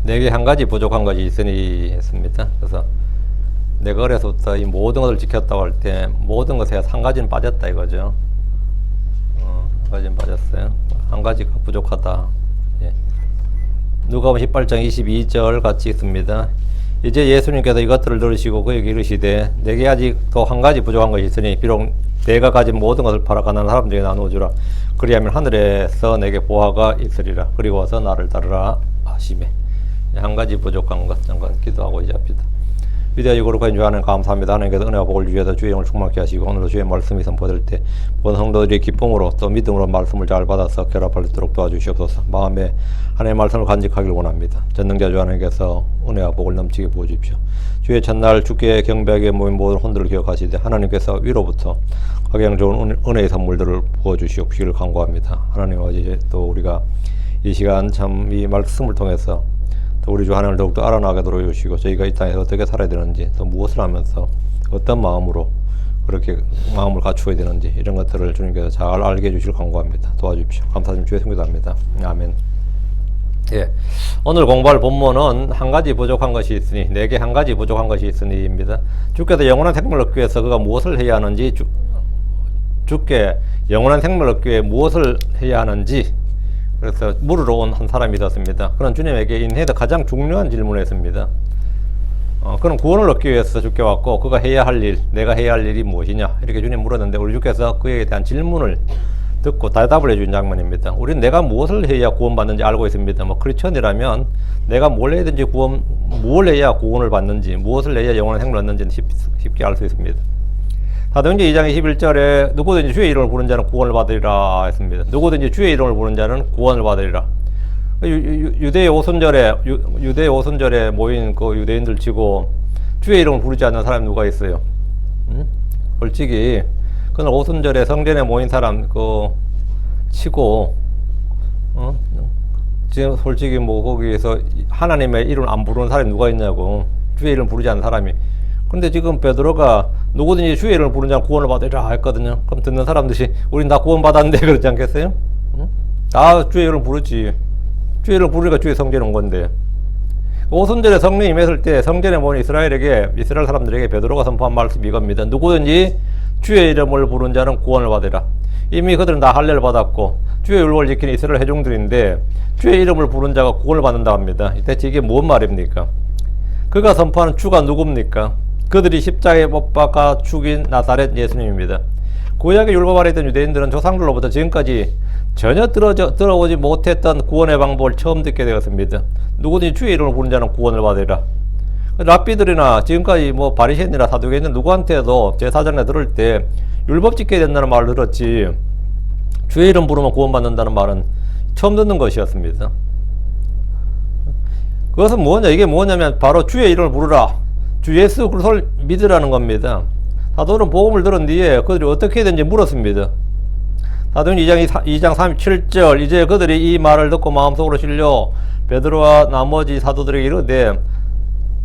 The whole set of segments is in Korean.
내게 한 가지 부족한 것이 있으니 했습니다. 그래서 내가 어려서부터 이 모든 것을 지켰다고 할 때 모든 것에 한 가지는 빠졌다 이거죠. 한 가지는 빠졌어요. 한 가지가 부족하다. 예. 누가복음 18장 22절 같이 있습니다. 이제 예수님께서 이것들을 들으시고 그에게 이르시되 내게 아직도 한 가지 부족한 것이 있으니 비록 내가 가진 모든 것을 팔아 가난한 사람들에게 나누어 주라. 그리하면 하늘에서 내게 보화가 있으리라. 그리고 와서 나를 따르라 하시매. 한 가지 부족한 것 잠깐 기도하고 이제 합시다. 위대하시고 거룩하신 주 하나님 감사합니다. 하나님께서 은혜와 복을 주셔서 주의 영을 충만케 하시고 오늘도 주의 말씀이 선포될 때 모든 성도들이 기쁨으로 또 믿음으로 말씀을 잘 받아서 결합할 수 있도록 도와주시옵소서. 마음에 하나님의 말씀을 간직하길 원합니다. 전능자 주 하나님께서 은혜와 복을 넘치게 부어주십시오. 주의 첫날 주께 경배하게 모인 모든 혼들을 기억하시되 하나님께서 위로부터 각양 좋은 은혜의 선물들을 부어주시옵기를 간구합니다. 하나님 어제 또 우리가 이 시간 참 이 말씀을 통해서 우리 주 하나님을 더욱더 알아나게 도와주시고 저희가 이 땅에서 어떻게 살아야 되는지 또 무엇을 하면서 어떤 마음으로 그렇게 마음을 갖추어야 되는지 이런 것들을 주님께서 잘 알게 해주시길 간구합니다. 도와주십시오. 감사드리며 주의 성기도합니다. 아멘. 예, 오늘 공부할 본문은 한 가지 부족한 것이 있으니 내게 한 가지 부족한 것이 있으니입니다. 주께서 영원한 생명을 얻기 위해서 그가 무엇을 해야 하는지 주께 영원한 생명을 얻기 위해 무엇을 해야 하는지 그래서 물으러 온 한 사람이 있었습니다. 그런 주님에게 인해서 가장 중요한 질문을 했습니다. 그럼 구원을 얻기 위해서 주께 왔고 그가 해야 할 일, 내가 해야 할 일이 무엇이냐 이렇게 주님 물었는데 우리 주께서 그에 대한 질문을 듣고 대답을 해준 장면입니다. 우리는 내가 무엇을 해야 구원받는지 알고 있습니다. 뭐 크리스천이라면 내가 뭘 해야든지 뭘 해야 구원을 받는지 무엇을 해야 영원한 생명을 얻는지는 쉽게 알 수 있습니다. 사도행전 2장 21절에 누구든지 주의 이름을 부르는 자는 구원을 받으리라 했습니다. 누구든지 주의 이름을 부르는 자는 구원을 받으리라. 유대의 오순절에 모인 그 유대인들 치고 주의 이름을 부르지 않는 사람이 누가 있어요? 솔직히 그날 오순절에 성전에 모인 사람 그 치고 지금 솔직히 뭐 거기에서 하나님의 이름을 안 부르는 사람이 누가 있냐고. 주의 이름을 부르지 않는 사람이. 근데 지금 베드로가 누구든지 주의 이름을 부르는 자는 구원을 받으리라 했거든요. 그럼 듣는 사람들이 우린 다 구원 받았는데 그러지 않겠어요? 다 주의 이름을 부르지. 주의 이름을 부르니까 주의 성전에 온 건데. 오순절에 성령이 임했을 때 성전에 모인 이스라엘 사람들에게 베드로가 선포한 말씀이 이겁니다. 누구든지 주의 이름을 부르는 자는 구원을 받으리라. 이미 그들은 다 할례를 받았고 주의 율법을 지키는 이스라엘 회중들인데 주의 이름을 부르는 자가 구원을 받는다 합니다. 대체 이게 뭔 말입니까? 그가 선포하는 주가 누굽니까? 그들이 십자가에 못 박아 죽인 나사렛 예수님입니다. 구약의 율법 아래 있던 유대인들은 조상들로부터 지금까지 전혀 들어오지 못했던 구원의 방법을 처음 듣게 되었습니다. 누구든지 주의 이름을 부르는 자는 구원을 받으리라. 랍비들이나 지금까지 뭐 바리새인이나 사두개인들 누구한테도 제사장에 들을 때 율법 지켜야 된다는 말을 들었지 주의 이름 부르면 구원받는다는 말은 처음 듣는 것이었습니다. 그것은 뭐냐? 이게 뭐냐면 바로 주의 이름을 부르라. 주 예수 그리스도를 믿으라는 겁니다. 사도는 복음을 들은 뒤에 그들이 어떻게 해야 되는지 물었습니다. 사도행전 2장 37절 이제 그들이 이 말을 듣고 마음속으로 실려 베드로와 나머지 사도들에게 이르되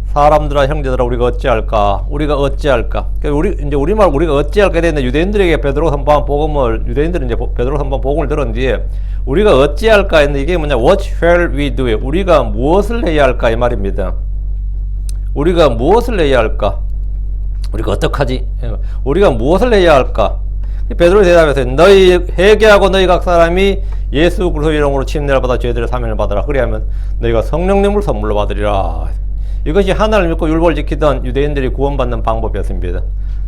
사람들아 형제들아 우리가 어찌할까? 우리가 어찌할까 되는데 유대인들에게 베드로가 선포한 복음을 유대인들은 이제 베드로가 선포한 복음을 들은 뒤에 우리가 어찌할까 했는데 이게 뭐냐? What shall we do? 우리가 무엇을 해야 할까 이 말입니다. 우리가 무엇을 해야 할까? 우리가 어떡하지? 우리가 무엇을 해야 할까? 베드로의 대답에서 너희 회개하고 너희 각 사람이 예수 그리스도 이름으로 침례를 받아 죄들의 사면을 받으라. 그리하면 너희가 성령님을 선물로 받으리라. 이것이 하나님을 믿고 율법을 지키던 유대인들이 구원받는 방법이었습니다.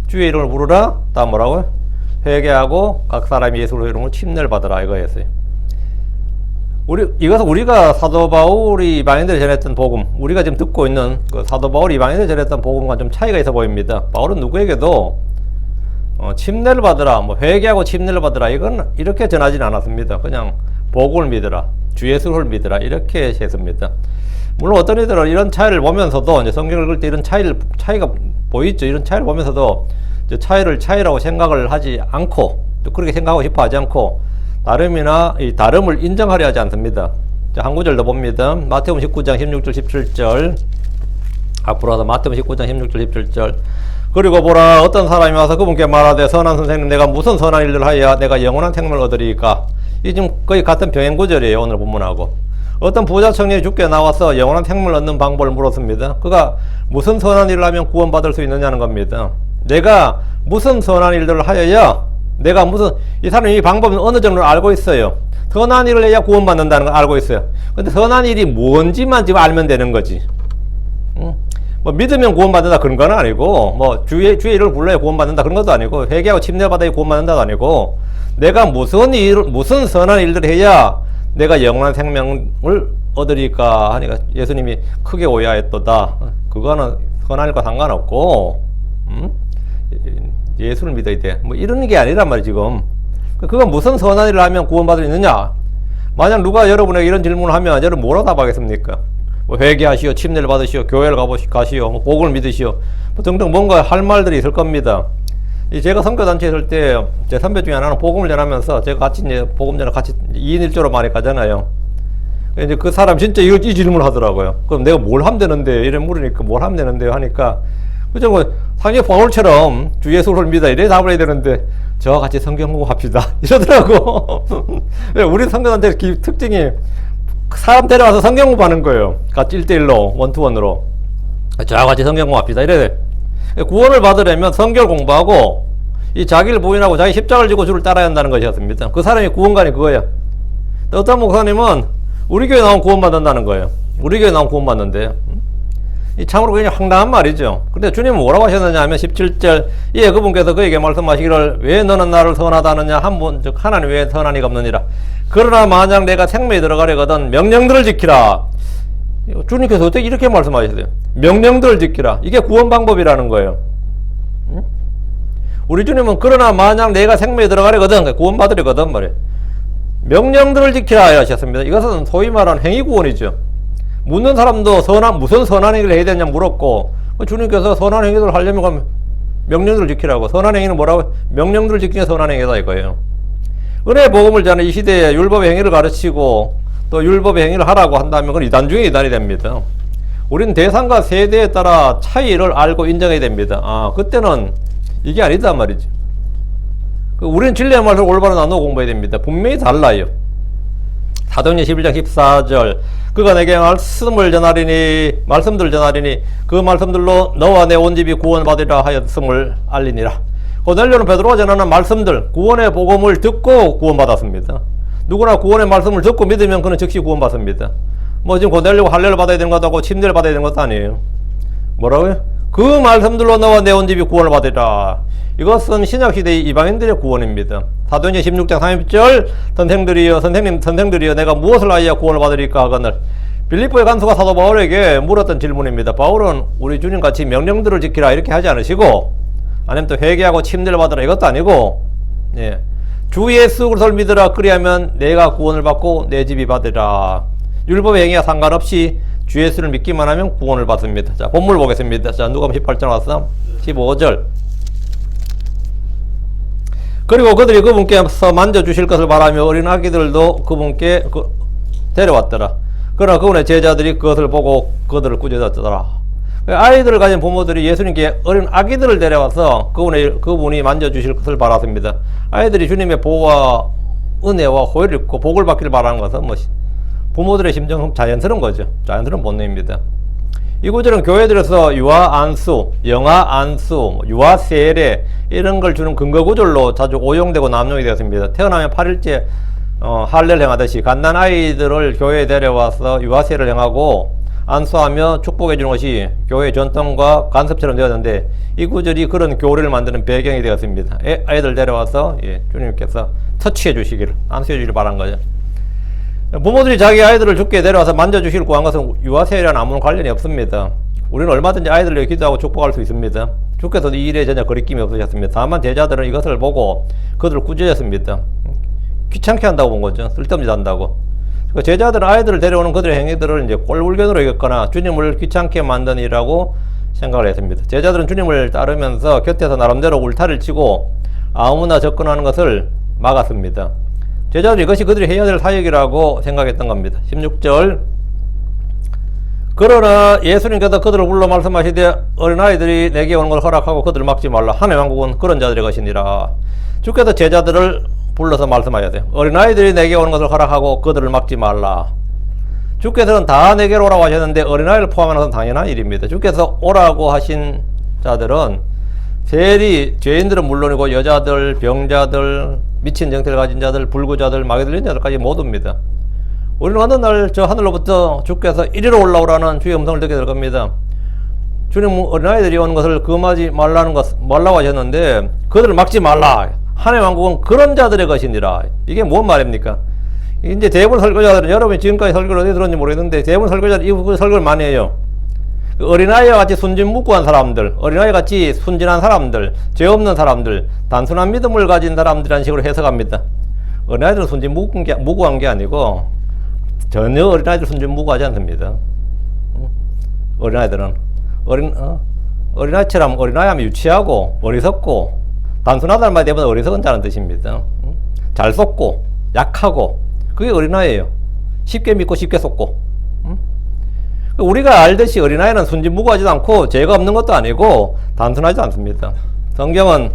주의 이름을 부르라. 다음 뭐라고요? 회개하고 각 사람이 예수 그리스도 이름으로 침례를 받으라. 이거였어요. 이것은 우리가 사도 바울이 이방인들에 전했던 복음, 우리가 지금 듣고 있는 그 사도 바울이 이방인들에 전했던 복음과 좀 차이가 있어 보입니다. 바울은 누구에게도 침례를 받으라, 뭐 회개하고 침례를 받으라 이건 이렇게 전하지는 않았습니다. 그냥 복음을 믿으라, 주 예수를 믿으라 이렇게 했습니다. 물론 어떤 이들은 이런 차이를 보면서도 이제 성경을 읽을 때 이런 차이가 보이죠. 이런 차이를 보면서도 이제 차이라고 생각을 하지 않고 또 그렇게 생각하고 싶어 하지 않고 다름이나 이 다름을 인정하려 하지 않습니다. 자, 한 구절 더 봅니다. 마태복음 19장 16절 17절 앞으로 와서 마태복음 19장 16절 17절 그리고 보라 어떤 사람이 와서 그분께 말하되 선한 선생님 내가 무슨 선한 일을 하여야 내가 영원한 생명을 얻으리까? 이 지금 거의 같은 병행 구절이에요. 오늘 본문하고 어떤 부자 청년이 죽게 나와서 영원한 생명을 얻는 방법을 물었습니다. 그가 무슨 선한 일을 하면 구원받을 수 있느냐는 겁니다. 내가 무슨 선한 일들을 하여야 내가 무슨 이 사람이 이 방법은 어느 정도 알고 있어요. 선한 일을 해야 구원받는다는 걸 알고 있어요. 근데 선한 일이 뭔지만 지금 알면 되는 거지. 뭐 믿으면 구원받는다 그런 건 아니고, 뭐 주의 이름을 불러야 구원받는다 그런 것도 아니고, 회개하고 침례받아야 구원받는다도 아니고, 내가 무슨 선한 일들을 해야 내가 영원한 생명을 얻으리까 하니까 예수님이 크게 오해하였도다. 그거는 선한 일과 상관없고, 예수를 믿어야 돼. 뭐 이런 게 아니란 말이야 지금. 그건 무슨 선한 일을 하면 구원받을 수 있느냐? 만약 누가 여러분에게 이런 질문을 하면 여러분 뭐라고 답하겠습니까? 뭐 회개하시오, 침례를 받으시오, 교회를 가시오, 뭐 복음을 믿으시오, 뭐 등등 뭔가 할 말들이 있을 겁니다. 제가 선교단체에 있을 때 제 선배 중에 하나는 복음을 전하면서 제가 같이 이제 복음 전을 같이 2인 1조로 많이 가잖아요. 이제 그 사람 진짜 이 질문을 하더라고요. 그럼 내가 뭘 하면 되는데? 이래 물으니까 뭘 하면 되는데요? 하니까 그죠, 뭐 상계 바울처럼 주 예수를 믿어 이래 답을 해야 되는데 저와 같이 성경 공부합시다 이러더라고. 우리 선교단체 특징이 사람 데려와서 성경 공부하는 거예요. 같이 1대1로 원투원으로 저와 같이 성경 공부합시다 이래. 구원을 받으려면 성경 공부하고 이 자기를 부인하고 자기 십자가를 지고 주를 따라야 한다는 것이었습니다. 그 사람이 구원관이 그거예요. 어떤 목사님은 우리 교회 나오면 구원받는다는 거예요. 우리 교회 나오면 구원받는데 이 참으로 굉장히 황당한 말이죠. 근데 주님은 뭐라고 하셨느냐 하면 17절 예 그분께서 그에게 말씀하시기를 왜 너는 나를 선하다 하느냐 한 분 즉 하나님 외에 선한 이가 없느니라. 그러나 만약 내가 생명에 들어가려거든 명령들을 지키라. 주님께서 어떻게 이렇게 말씀하셨어요? 명령들을 지키라. 이게 구원 방법이라는 거예요. 우리 주님은 그러나 만약 내가 생명에 들어가려거든 구원 받으려거든 말이에요. 명령들을 지키라 하셨습니다. 이것은 소위 말하는 행위 구원이죠. 묻는 사람도 무슨 선한 행위를 해야 되냐 물었고 주님께서 선한 행위를 하려면 명령들을 지키라고. 선한 행위는 뭐라고? 명령들을 지키는 선한 행위다 이거예요. 은혜의 복음을 전해 이 시대에 율법의 행위를 가르치고 또 율법의 행위를 하라고 한다면 그건 이단 중에 이단이 됩니다. 우리는 대상과 세대에 따라 차이를 알고 인정해야 됩니다. 아 그때는 이게 아니다 말이죠. 우리는 진리의 말을 올바로 나누어 공부해야 됩니다. 분명히 달라요. 사도행전 11장 14절 그가 내게 말씀들을 전하리니 그 말씀들로 너와 내 온 집이 구원받으리라 하였음을 알리니라. 고넬료는 베드로가 전하는 말씀들 구원의 복음을 듣고 구원받았습니다. 누구나 구원의 말씀을 듣고 믿으면 그는 즉시 구원받습니다. 뭐 지금 고넬료가 할례를 받아야 되는 것도 하고 침례를 받아야 되는 것도 아니에요. 뭐라고요? 그 말씀들로 너와 내 온 집이 구원을 받으리라. 이것은 신약시대의 이방인들의 구원입니다. 사도행전 16장 30절 선생들이여 내가 무엇을 하여야 구원을 받으리까 하거늘 빌립보의 간수가 사도 바울에게 물었던 질문입니다. 바울은 우리 주님같이 명령들을 지키라 이렇게 하지 않으시고 아니면 또 회개하고 침례를 받으라 이것도 아니고 예. 주 예수 그리스도를 믿으라 그리하면 내가 구원을 받고 내 집이 받으라. 율법의 행위와 상관없이 주 예수를 믿기만 하면 구원을 받습니다. 자 본문 보겠습니다. 자 누가복음 18장 와서 15절 그리고 그들이 그분께서 만져주실 것을 바라며 어린 아기들도 그분께 데려왔더라. 그러나 그분의 제자들이 그것을 보고 그들을 꾸짖었더라. 아이들을 가진 부모들이 예수님께 어린 아기들을 데려와서 그분이 만져주실 것을 바랐습니다. 아이들이 주님의 보호와 은혜와 호의를 입고 복을 받기를 바라는 것은 부모들의 심정은 자연스러운 거죠. 자연스러운 본능입니다. 이 구절은 교회들에서 유아 안수, 영아 안수, 유아 세례 이런 걸 주는 근거 구절로 자주 오용되고 남용이 되었습니다. 태어나면 8일째 할례를 행하듯이 갓난 아이들을 교회에 데려와서 유아 세례를 행하고 안수하며 축복해 주는 것이 교회의 전통과 간섭처럼 되었는데 이 구절이 그런 교리를 만드는 배경이 되었습니다. 아이들 데려와서 주님께서 터치해 주시기를 안수해 주기를 바란 거죠. 부모들이 자기 아이들을 주께 데려와서 만져주시길 구한 것은 유아세례와는 아무런 관련이 없습니다. 우리는 얼마든지 아이들을 위해 기도하고 축복할 수 있습니다. 주께서도 이 일에 전혀 거리낌이 없으셨습니다. 다만 제자들은 이것을 보고 그들을 꾸짖었습니다. 귀찮게 한다고 본 거죠. 쓸데없이 한다고. 제자들은 아이들을 데려오는 그들의 행위들을 이제 꼴불견으로 여겼거나 주님을 귀찮게 만든 일이라고 생각을 했습니다. 제자들은 주님을 따르면서 곁에서 나름대로 울타리를 치고 아무나 접근하는 것을 막았습니다. 제자들이 이것이 그들이 해야 될 사역이라고 생각했던 겁니다. 16절 그러나 예수님께서 그들을 불러 말씀하시되 어린아이들이 내게 오는 걸 허락하고 그들을 막지 말라. 하나님의 왕국은 그런 자들의 것이니라. 주께서 제자들을 불러서 말씀하셔야 돼요. 어린아이들이 내게 오는 것을 허락하고 그들을 막지 말라. 주께서는 다 내게로 오라고 하셨는데 어린아이를 포함하는 것은 당연한 일입니다. 주께서 오라고 하신 자들은 세리, 죄인들은 물론이고 여자들, 병자들, 미친 정태를 가진 자들, 불구자들, 마귀 들린 자들까지 모두입니다. 우리는 어느 날 저 하늘로부터 주께서 이리로 올라오라는 주의 음성을 듣게 될 겁니다. 주님 어린아이들이 오는 것을 금하지 말라고 하셨는데 그들을 막지 말라. 하나님의 왕국은 그런 자들의 것이니라. 이게 뭔 말입니까? 이제 대부분 설교자들은 여러분이 지금까지 설교를 어디 들었는지 모르겠는데 대부분 설교자들이 이 설교를 많이 해요. 어린아이와 같이 순진무구한 사람들, 어린아이 같이 순진한 사람들, 죄 없는 사람들, 단순한 믿음을 가진 사람들이라는 식으로 해석합니다. 어린아이들은 순진무구한 게 아니고 전혀 어린아이들 순진무구하지 않습니다. 어린아이들은 어린아이처럼 어린아이 하면 유치하고 어리석고 단순하다는 말이 대부분 어리석은 자는 뜻입니다. 잘 속고 약하고 그게 어린아이예요. 쉽게 믿고 쉽게 속고. 우리가 알듯이 어린아이는 순진무구하지도 않고 죄가 없는 것도 아니고 단순하지 않습니다. 성경은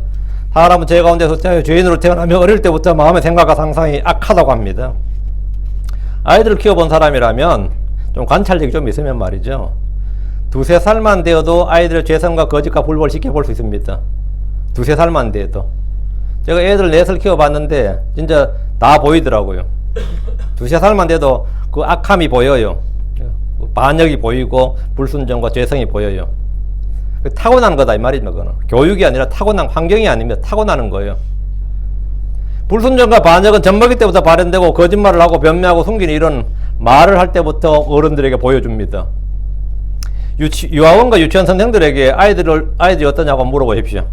사람은 죄 가운데서 죄인으로 태어나며 어릴 때부터 마음의 생각과 상상이 악하다고 합니다. 아이들을 키워본 사람이라면 좀 관찰력이 좀 있으면 말이죠. 2~3살만 되어도 아이들의 죄성과 거짓과 불법을 지켜볼 수 있습니다. 2~3살만 돼도. 제가 애들 넷을 키워봤는데 진짜 다 보이더라고요. 2~3살만 돼도 그 악함이 보여요. 반역이 보이고 불순종과 죄성이 보여요. 타고난 거다 이 말입니다. 그거는 교육이 아니라 타고난 환경이 아닙니다. 타고나는 거예요. 불순종과 반역은 젖먹이 때부터 발현되고 거짓말을 하고 변명하고 숨기는 이런 말을 할 때부터 어른들에게 보여줍니다. 유아원과 유치원 선생들에게 아이들이 어떠냐고 물어보십시오.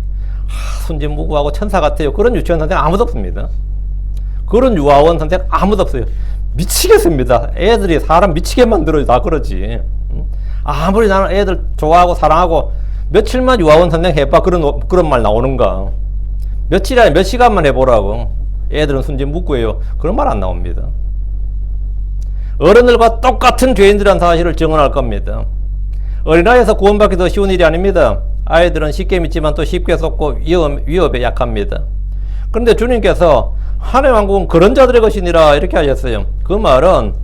순진무구하고 천사 같아요. 그런 유치원 선생 아무도 없습니다. 그런 유아원 선생 아무도 없어요. 미치겠습니다. 애들이 사람 미치게 만들어요. 다 그러지. 아무리 나는 애들 좋아하고 사랑하고 며칠만 유아원 선생 해봐. 그런 말 나오는가. 며칠이 아니라 몇 시간만 해보라고. 애들은 순진무구예요. 그런 말 안 나옵니다. 어른들과 똑같은 죄인들이라는 사실을 증언할 겁니다. 어린아이에서 구원받기 더 쉬운 일이 아닙니다. 아이들은 쉽게 믿지만 또 쉽게 속고 위협에 약합니다. 그런데 주님께서 하나님의 왕국은 그런 자들의 것이니라 이렇게 하셨어요. 그 말은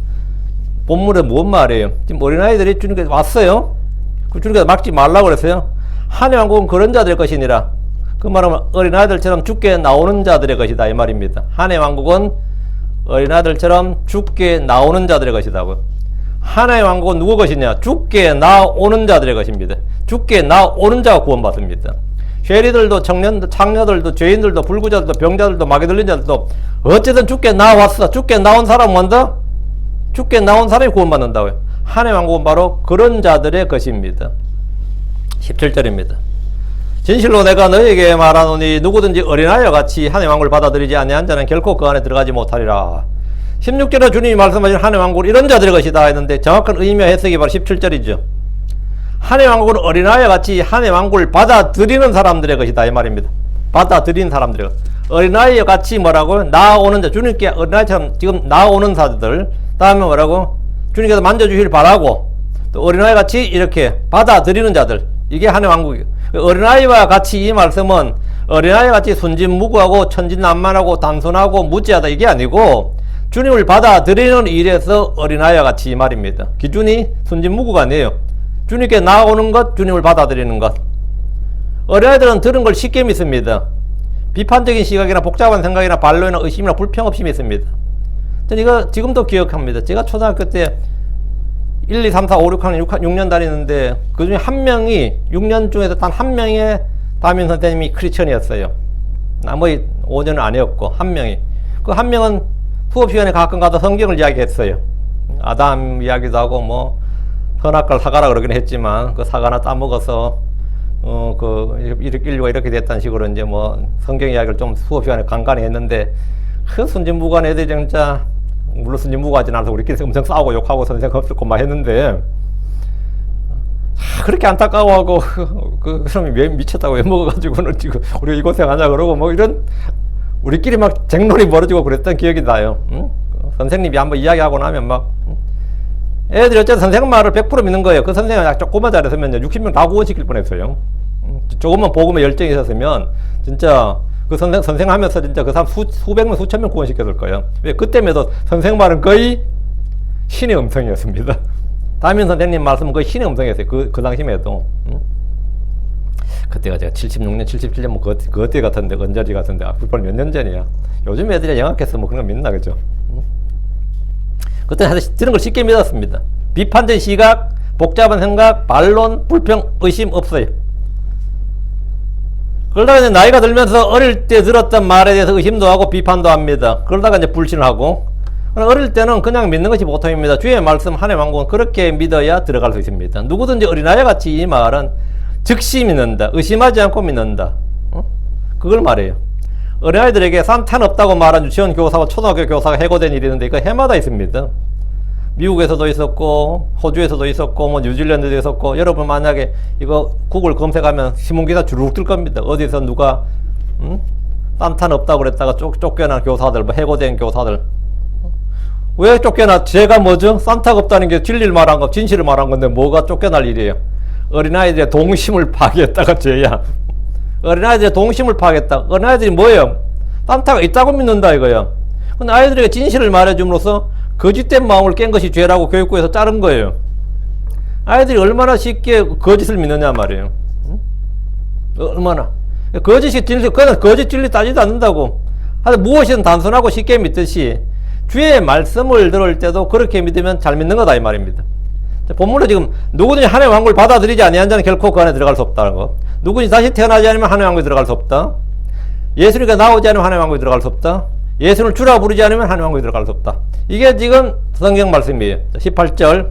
본문에 뭔 말이에요? 지금 어린아이들이 주님께서 왔어요. 주님께서 막지 말라고 그랬어요. 하나님의 왕국은 그런 자들의 것이니라. 그 말은 어린아이들처럼 죽게 나오는 자들의 것이다 이 말입니다. 하나님의 왕국은 어린아이들처럼 죽게 나오는 자들의 것이다고. 하나님의 왕국은 누구 것이냐? 죽게 나오는 자들의 것입니다. 죽게 나오는 자가 구원받습니다. 쉐리들도 창녀들도 죄인들도 불구자들도 병자들도 마귀 들린 자들도 어쨌든 죽게 나왔어. 죽게 나온 사람은 뭔다? 죽게 나온 사람이 구원받는다고요. 하나님의 왕국은 바로 그런 자들의 것입니다. 17절입니다. 진실로 내가 너에게 말하노니 누구든지 어린아이와 같이 하나님의 왕국을 받아들이지 아니한 자는 결코 그 안에 들어가지 못하리라. 16절에 주님이 말씀하신 하나님의 왕국은 이런 자들의 것이다 했는데 정확한 의미와 해석이 바로 17절이죠. 하나님의 왕국은 어린아이와 같이 하나님의 왕국을 받아들이는 사람들의 것이다 이 말입니다. 받아들이는 사람들의 것. 어린아이와 같이 뭐라고? 나오는 자. 주님께 어린아이처럼 지금 나오는 사람들. 다음에 뭐라고? 주님께서 만져주시길 바라고 또 어린아이 같이 이렇게 받아들이는 자들. 이게 하나님의 왕국이에요. 어린아이와 같이 이 말씀은 어린아이와 같이 순진무구하고 천진난만하고 단순하고 무지하다 이게 아니고 주님을 받아들이는 일에서 어린아이와 같이 이 말입니다. 기준이 순진무구가 아니에요. 주님께 나오는 것, 주님을 받아들이는 것. 어린아이들은 들은 걸 쉽게 믿습니다. 비판적인 시각이나 복잡한 생각이나 반론이나 의심이나 불평 없이 믿습니다. 저는 이거 지금도 기억합니다. 제가 초등학교 때 1, 2, 3, 4, 5, 6학년 6년 다니는데 그 중에 한 명이 6년 중에서 단 한 명의 담임 선생님이 크리스천이었어요. 나머지 5년은 아니었고 한 명이. 그 한 명은 수업 시간에 가끔 가서 성경을 이야기했어요. 아담 이야기도 하고 뭐 선악과를 사가라 그러긴 했지만 그 사과나 따먹어서 인류가 이렇게 됐다는 식으로 이제 뭐 성경 이야기를 좀 수업 시간에 간간히 했는데 그 순진무구한 애들이 진짜 물론 순진무구하진 않아서 우리끼리 엄청 싸우고 욕하고 선생 없었고 막 했는데 그렇게 안타까워하고 그 사람이 왜 미쳤다고 왜 먹어가지고는 지금 우리가 이 고생하냐 그러고 뭐 이런 우리끼리 막 쟁론이 벌어지고 그랬던 기억이 나요. 응? 선생님이 한번 이야기하고 나면 막 애들이 어쨌든 선생님 말을 100% 믿는 거예요. 그 선생님이 조금만 잘했으면 60명 다 구원시킬 뻔했어요. 조금만 복음에 열정이 있었으면 진짜 그 선생 하면서 진짜 그 사람 수백 명 수천 명 구원시켰을 거예요. 왜 그때에도 선생 말은 거의 신의 음성이었습니다. 담임 선생님 말씀은 거의 신의 음성이었어요. 그 당시에도. 그때가 제가 76년, 77년 뭐 그때 같은데, 언저리 같은데, 불발 몇 년 전이야. 요즘 애들이 영악해서 뭐 그런 거 믿나, 그죠? 그때 사실 들은 걸 쉽게 믿었습니다. 비판적 시각, 복잡한 생각, 반론, 불평, 의심 없어요. 그러다가 이제 나이가 들면서 어릴 때 들었던 말에 대해서 의심도 하고 비판도 합니다. 그러다가 이제 불신을 하고. 어릴 때는 그냥 믿는 것이 보통입니다. 주의 말씀 한해 왕국은 그렇게 믿어야 들어갈 수 있습니다. 누구든지 어린아이 같이 이 말은 즉시 믿는다. 의심하지 않고 믿는다. 그걸 말해요. 어린아이들에게 산타는 없다고 말한 유치원 교사와 초등학교 교사가 해고된 일이 있는데 이거 해마다 있습니다. 미국에서도 있었고 호주에서도 있었고 뭐 뉴질랜드도 있었고 여러분 만약에 이거 구글 검색하면 신문기사 주룩 뜰 겁니다. 어디서 누가 산타는 없다고 그랬다가 쫓겨난 교사들 뭐 해고된 교사들 왜 쫓겨나? 제가 뭐죠? 산타가 없다는 게 진리를 말한 거 진실을 말한 건데 뭐가 쫓겨날 일이에요? 어린아이들의 동심을 파괴했다가 죄야. 어린아이들의 동심을 파괴했다. 어린아이들이 뭐예요? 산타가 있다고 믿는다 이거예요. 근데 아이들에게 진실을 말해줌으로써 거짓된 마음을 깬 것이 죄라고 교육부에서 자른 거예요. 아이들이 얼마나 쉽게 거짓을 믿느냐 말이에요. 얼마나. 거짓이 진리, 그건 거짓 진리 따지도 않는다고. 하여튼 무엇이든 단순하고 쉽게 믿듯이 주의 말씀을 들을 때도 그렇게 믿으면 잘 믿는 거다 이 말입니다. 본문으로 지금 누구든지 하나님의 왕국을 받아들이지 아니한 자는 결코 그 안에 들어갈 수 없다는 거. 누구든지 다시 태어나지 않으면 하나님의 왕국에 들어갈 수 없다. 예수님과 나오지 않으면 하나님의 왕국에 들어갈 수 없다. 예수를 주라 부르지 않으면 하나님의 왕국에 들어갈 수 없다. 이게 지금 성경 말씀이에요. 18절.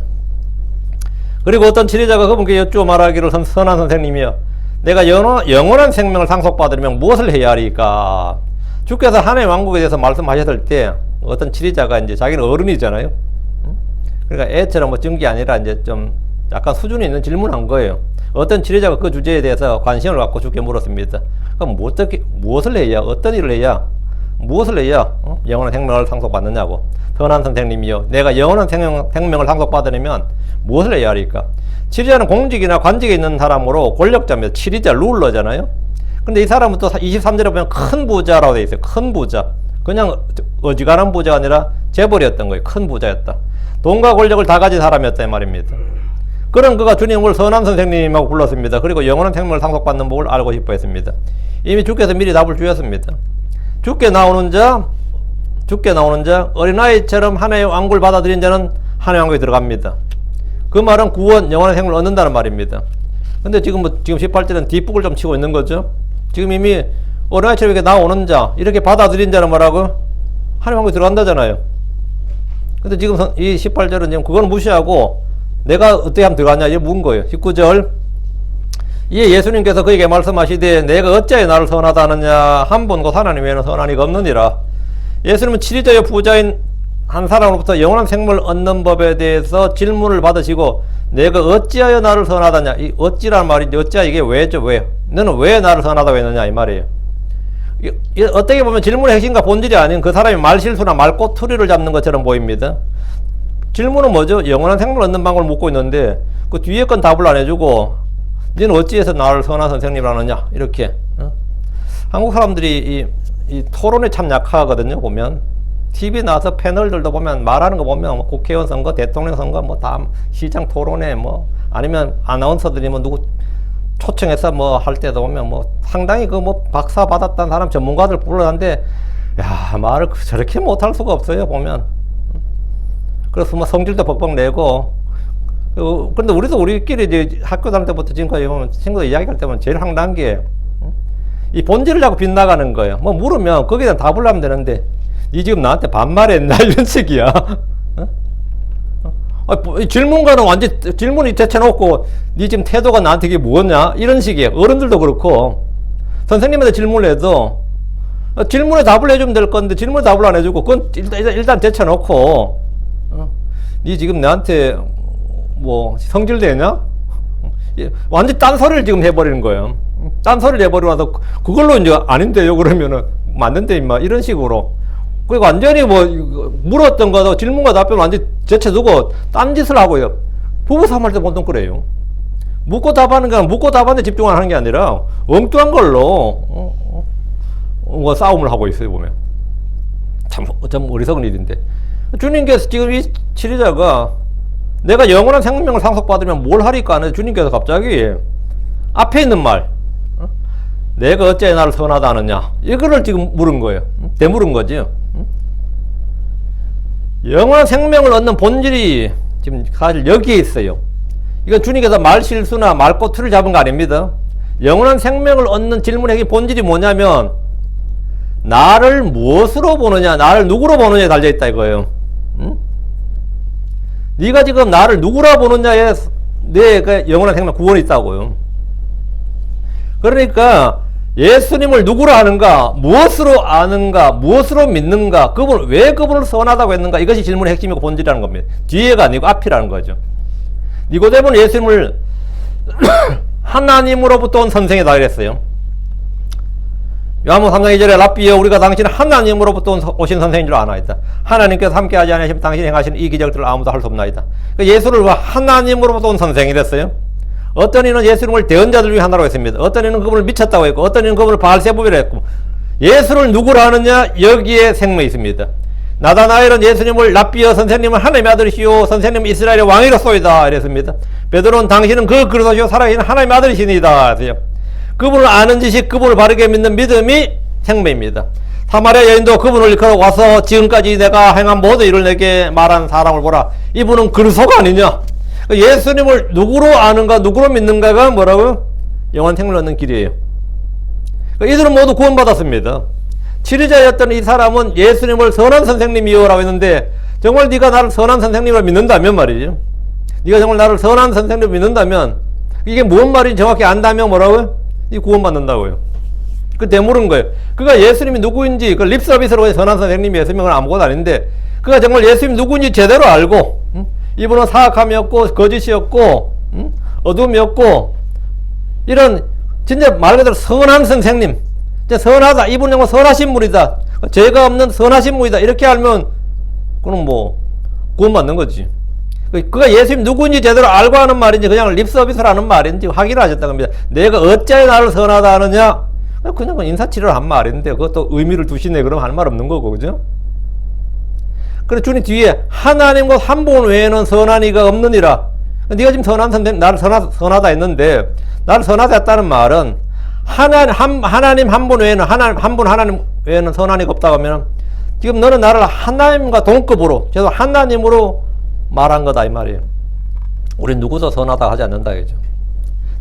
그리고 어떤 지리자가 그분께 여쭈어 말하기를 선한 선생님이여 내가 영원한 생명을 상속받으려면 무엇을 해야 하리까? 주께서 하나님의 왕국에 대해서 말씀하셨을 때 어떤 지리자가 이제 자기는 어른이잖아요. 그러니까 애처럼 뭐 증기 아니라 이제 좀 약간 수준이 있는 질문을 한 거예요. 어떤 지리자가 그 주제에 대해서 관심을 갖고 주께 물었습니다. 그럼 무엇을 해야, 어떤 일을 해야, 무엇을 해야 영원한 생명을 상속받느냐고. 선한 선생님이요 내가 영원한 생명을 상속받으려면 무엇을 해야 하리까? 지리자는 공직이나 관직에 있는 사람으로 권력자입니다. 지리자 룰러잖아요. 근데 이 사람은 또 23절에 보면 큰 부자라고 되어 있어요. 큰 부자. 그냥 어지간한 부자가 아니라 재벌이었던 거예요. 큰 부자였다. 돈과 권력을 다 가진 사람이었다 이 말입니다. 그런 그가 주님을 선한 선생님이라고 불렀습니다. 그리고 영원한 생명을 상속받는 법을 알고 싶어 했습니다. 이미 주께서 미리 답을 주셨습니다. 주께 나오는 자 어린아이처럼 하나님의 왕국을 받아들인 자는 하나님의 왕국에 들어갑니다. 그 말은 구원 영원한 생명을 얻는다는 말입니다. 근데 지금 18절은 뒷북을 좀 치고 있는 거죠. 지금 이미 어린아이처럼 이렇게 나오는 자 이렇게 받아들인 자는 뭐라고? 하나님의 왕국에 들어간다잖아요. 근데 지금 이 18절은 지금 그걸 무시하고 내가 어떻게 하면 들어가냐 이게 묻은 거예요. 19절 이에 예수님께서 그에게 말씀하시되 내가 어찌하여 나를 선하다 하느냐 한 분 곧 하나님 외에는 선한 이가 없느니라. 예수님은 지리자여 부자인 한 사람으로부터 영원한 생명을 얻는 법에 대해서 질문을 받으시고 내가 어찌하여 나를 선하다냐 이 어찌라는 말인데 어찌하여 이게 왜죠 왜 너는 왜 나를 선하다고 했느냐 이 말이에요. 어떻게 보면 질문의 핵심과 본질이 아닌 그 사람이 말실수나 말꼬투리를 잡는 것처럼 보입니다. 질문은 뭐죠? 영원한 생명을 얻는 방법을 묻고 있는데 그 뒤에 건 답을 안 해주고 너는 어찌해서 나를 선한 선생님을 하느냐 이렇게. 한국 사람들이 이 토론에 참 약하거든요. 보면 TV 나와서 패널들도 보면 말하는 거 보면 뭐 국회의원 선거, 대통령 선거, 뭐 다 시장 토론회 뭐 아니면 아나운서들이 뭐 누구 초청해서 뭐 할 때도 보면 뭐 상당히 그 뭐 박사 받았다는 사람 전문가들 불러놨는데 야 말을 저렇게 못할 수가 없어요 보면. 그래서 뭐 성질도 벅벅 내고. 근데 우리끼리 이제 학교 다닐 때부터 지금까지 보면 친구들 이야기할 때 보면 제일 황당한 게 이 본질을 자꾸 빗나가는 거예요. 뭐 물으면 거기에 대한 답을 하면 되는데 니 지금 나한테 반말했나 이런 식이야. 질문가는 완전 질문이 대체놓고 니 지금 태도가 나한테 이게 뭐냐 이런 식이에요. 어른들도 그렇고 선생님한테 질문을 해도 질문에 답을 해주면 될 건데 질문에 답을 안 해주고 그건 일단 대체놓고 니 지금 나한테 뭐 성질되냐? 완전 딴소리를 지금 해버리는 거예요. 딴소리를 해버리고 나서 그걸로 이제 아닌데요 그러면은 맞는데 임마 이런 식으로. 그리고 완전히 뭐 물었던 거도 질문과 답변을 완전히 제쳐두고 딴짓을 하고요. 부부싸움 할 때 보통 그래요. 묻고 답하는 건 묻고 답하는 데 집중하는 게 아니라 엉뚱한 걸로 뭐 싸움을 하고 있어요 보면. 참 어리석은 일인데. 주님께서 지금 이 치리자가 내가 영원한 생명을 상속받으면 뭘 하리까 하는데 주님께서 갑자기 앞에 있는 말, 내가 어째 나를 선하다 하느냐, 이거를 지금 물은 거예요. 되물은 거죠. 영원한 생명을 얻는 본질이 지금 사실 여기에 있어요. 이건 주님께서 말 실수나 말꼬투리를 잡은 거 아닙니다. 영원한 생명을 얻는 질문의 핵심 본질이 뭐냐면 나를 무엇으로 보느냐, 나를 누구로 보느냐에 달려있다 이거예요. 네가 지금 나를 누구라 보느냐에 내 영원한 생명 구원이 있다고요. 그러니까 예수님을 누구로 아는가, 무엇으로 아는가, 무엇으로 믿는가, 왜 그분을 선하다고 했는가, 이것이 질문의 핵심이고 본질이라는 겁니다. 뒤에가 아니고 앞이라는 거죠. 니고데모는 예수님을 하나님으로부터 온 선생이다 이랬어요. 요한복음 3장 2절에 랍비여 우리가 당신은 하나님으로부터 오신 선생인 줄 아나이다. 하나님께서 함께하지 않으시면 당신이 행하시는 이 기적들을 아무도 할 수 없나이다. 그러니까 예수를 하나님으로부터 온 선생이랬어요. 어떤 이는 예수님을 대언자들 중에 하나로 했습니다. 어떤 이는 그분을 미쳤다고 했고, 어떤 이는 그분을 바알세부비라 했고, 예수를 누구로 하느냐, 여기에 생명이 있습니다. 나다나엘은 예수님을 랍비여 선생님은 하나님의 아들이시오, 선생님은 이스라엘의 왕이로소이다 이랬습니다. 베드로는 당신은 그 그리스도시오 살아계신 하나님의 아들이시니다. 그분을 아는 지식, 그분을 바르게 믿는 믿음이 생명입니다. 사마리아 여인도 그분을 일컬어 와서 지금까지 내가 행한 모든 일을 내게 말한 사람을 보라. 이분은 그리스도가 아니냐. 예수님을 누구로 아는가, 누구로 믿는가가 뭐라고요? 영원 생명을 얻는 길이에요. 이들은 모두 구원받았습니다. 치리자였던 이 사람은 예수님을 선한 선생님이요 라고 했는데, 정말 네가 나를 선한 선생님으로 믿는다면 말이죠. 네가 정말 나를 선한 선생님으로 믿는다면, 이게 뭔 말인지 정확히 안다면 뭐라고요? 이 구원받는다고요. 그 되물은 거예요. 그가 예수님이 누구인지, 그 립서비스로 선한 선생님이 예수님은 아무것도 아닌데, 그가 정말 예수님 누구인지 제대로 알고, 이분은 사악함이었고, 거짓이었고, 어둠이었고, 이런, 진짜 말 그대로 선한 선생님, 선하다, 이분 정말 선하신 분이다, 죄가 없는 선하신 분이다, 이렇게 알면, 그럼 뭐, 구원받는 거지. 그가 예수님 누구인지 제대로 알고 하는 말인지 그냥 립서비스라는 말인지 확인을 하셨다는 겁니다. 내가 어째 나를 선하다 하느냐? 그냥 인사치레를 한 말인데 그것도 의미를 두시네 그러면 할 말 없는 거고, 그죠? 그래서 주님 뒤에 하나님과 한 분 외에는 선한 이가 없느니라. 네가 지금 선한 선생님, 나를 선하다 했는데, 나를 선하다 했다는 말은 하나님 한 분 외에는 하나님 외에는 선한 이가 없다고 하면 지금 너는 나를 하나님과 동급으로, 저도 하나님으로 말한 거다 이 말이에요. 우린 누구도 선하다 하지 않는다 이거죠.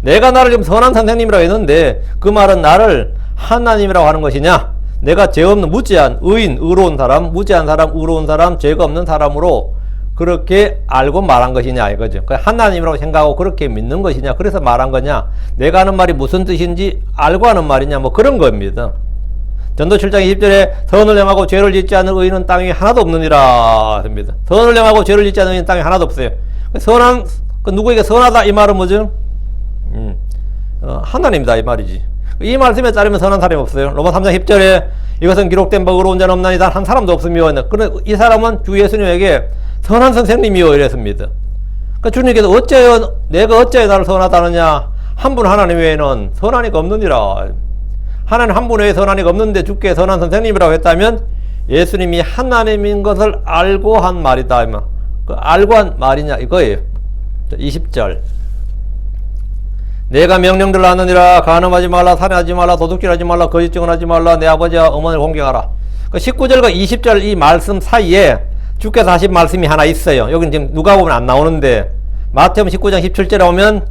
내가 나를 지금 선한 선생님이라고 했는데 그 말은 나를 하나님이라고 하는 것이냐, 내가 죄 없는 무죄한 의인, 의로운 사람, 무죄한 사람, 의로운 사람, 죄가 없는 사람으로 그렇게 알고 말한 것이냐 이거죠. 하나님이라고 생각하고 그렇게 믿는 것이냐, 그래서 말한 거냐, 내가 하는 말이 무슨 뜻인지 알고 하는 말이냐, 뭐 그런 겁니다. 전도 7장 20절에 선을 행하고 죄를 짓지 않는 의인은 땅에 하나도 없느니라 합니다. 선을 행하고 죄를 짓지 않는 의인은 땅에 하나도 없어요. 선한, 누구에게 선하다 이 말은 뭐죠? 하나님이다 이 말이지. 이 말씀에 따르면 선한 사람이 없어요. 로마 3장 10절에 이것은 기록된 바 의로운 자는 없나니 단 한 사람도 없으며, 그런데 이 사람은 주 예수님에게 선한 선생님이요 이랬습니다. 그러니까 주님께서 내가 어째 나를 선하다 하느냐, 한 분 하나님 외에는 선한 이가 없느니라. 하나님 한 분 외에 선한 이가 없는데 주께 선한 선생님이라고 했다면 예수님이 하나님인 것을 알고 한 말이다. 그 알고 한 말이냐 이거예요. 20절. 내가 명령들을 하느니라. 간음하지 말라, 살인하지 말라, 도둑질하지 말라, 거짓 증언하지 말라, 내 아버지와 어머니를 공경하라. 그 19절과 20절 이 말씀 사이에 주께서 하신 말씀이 하나 있어요. 여기는 지금 누가 보면 안 나오는데 마태복음 19장 17절에 오면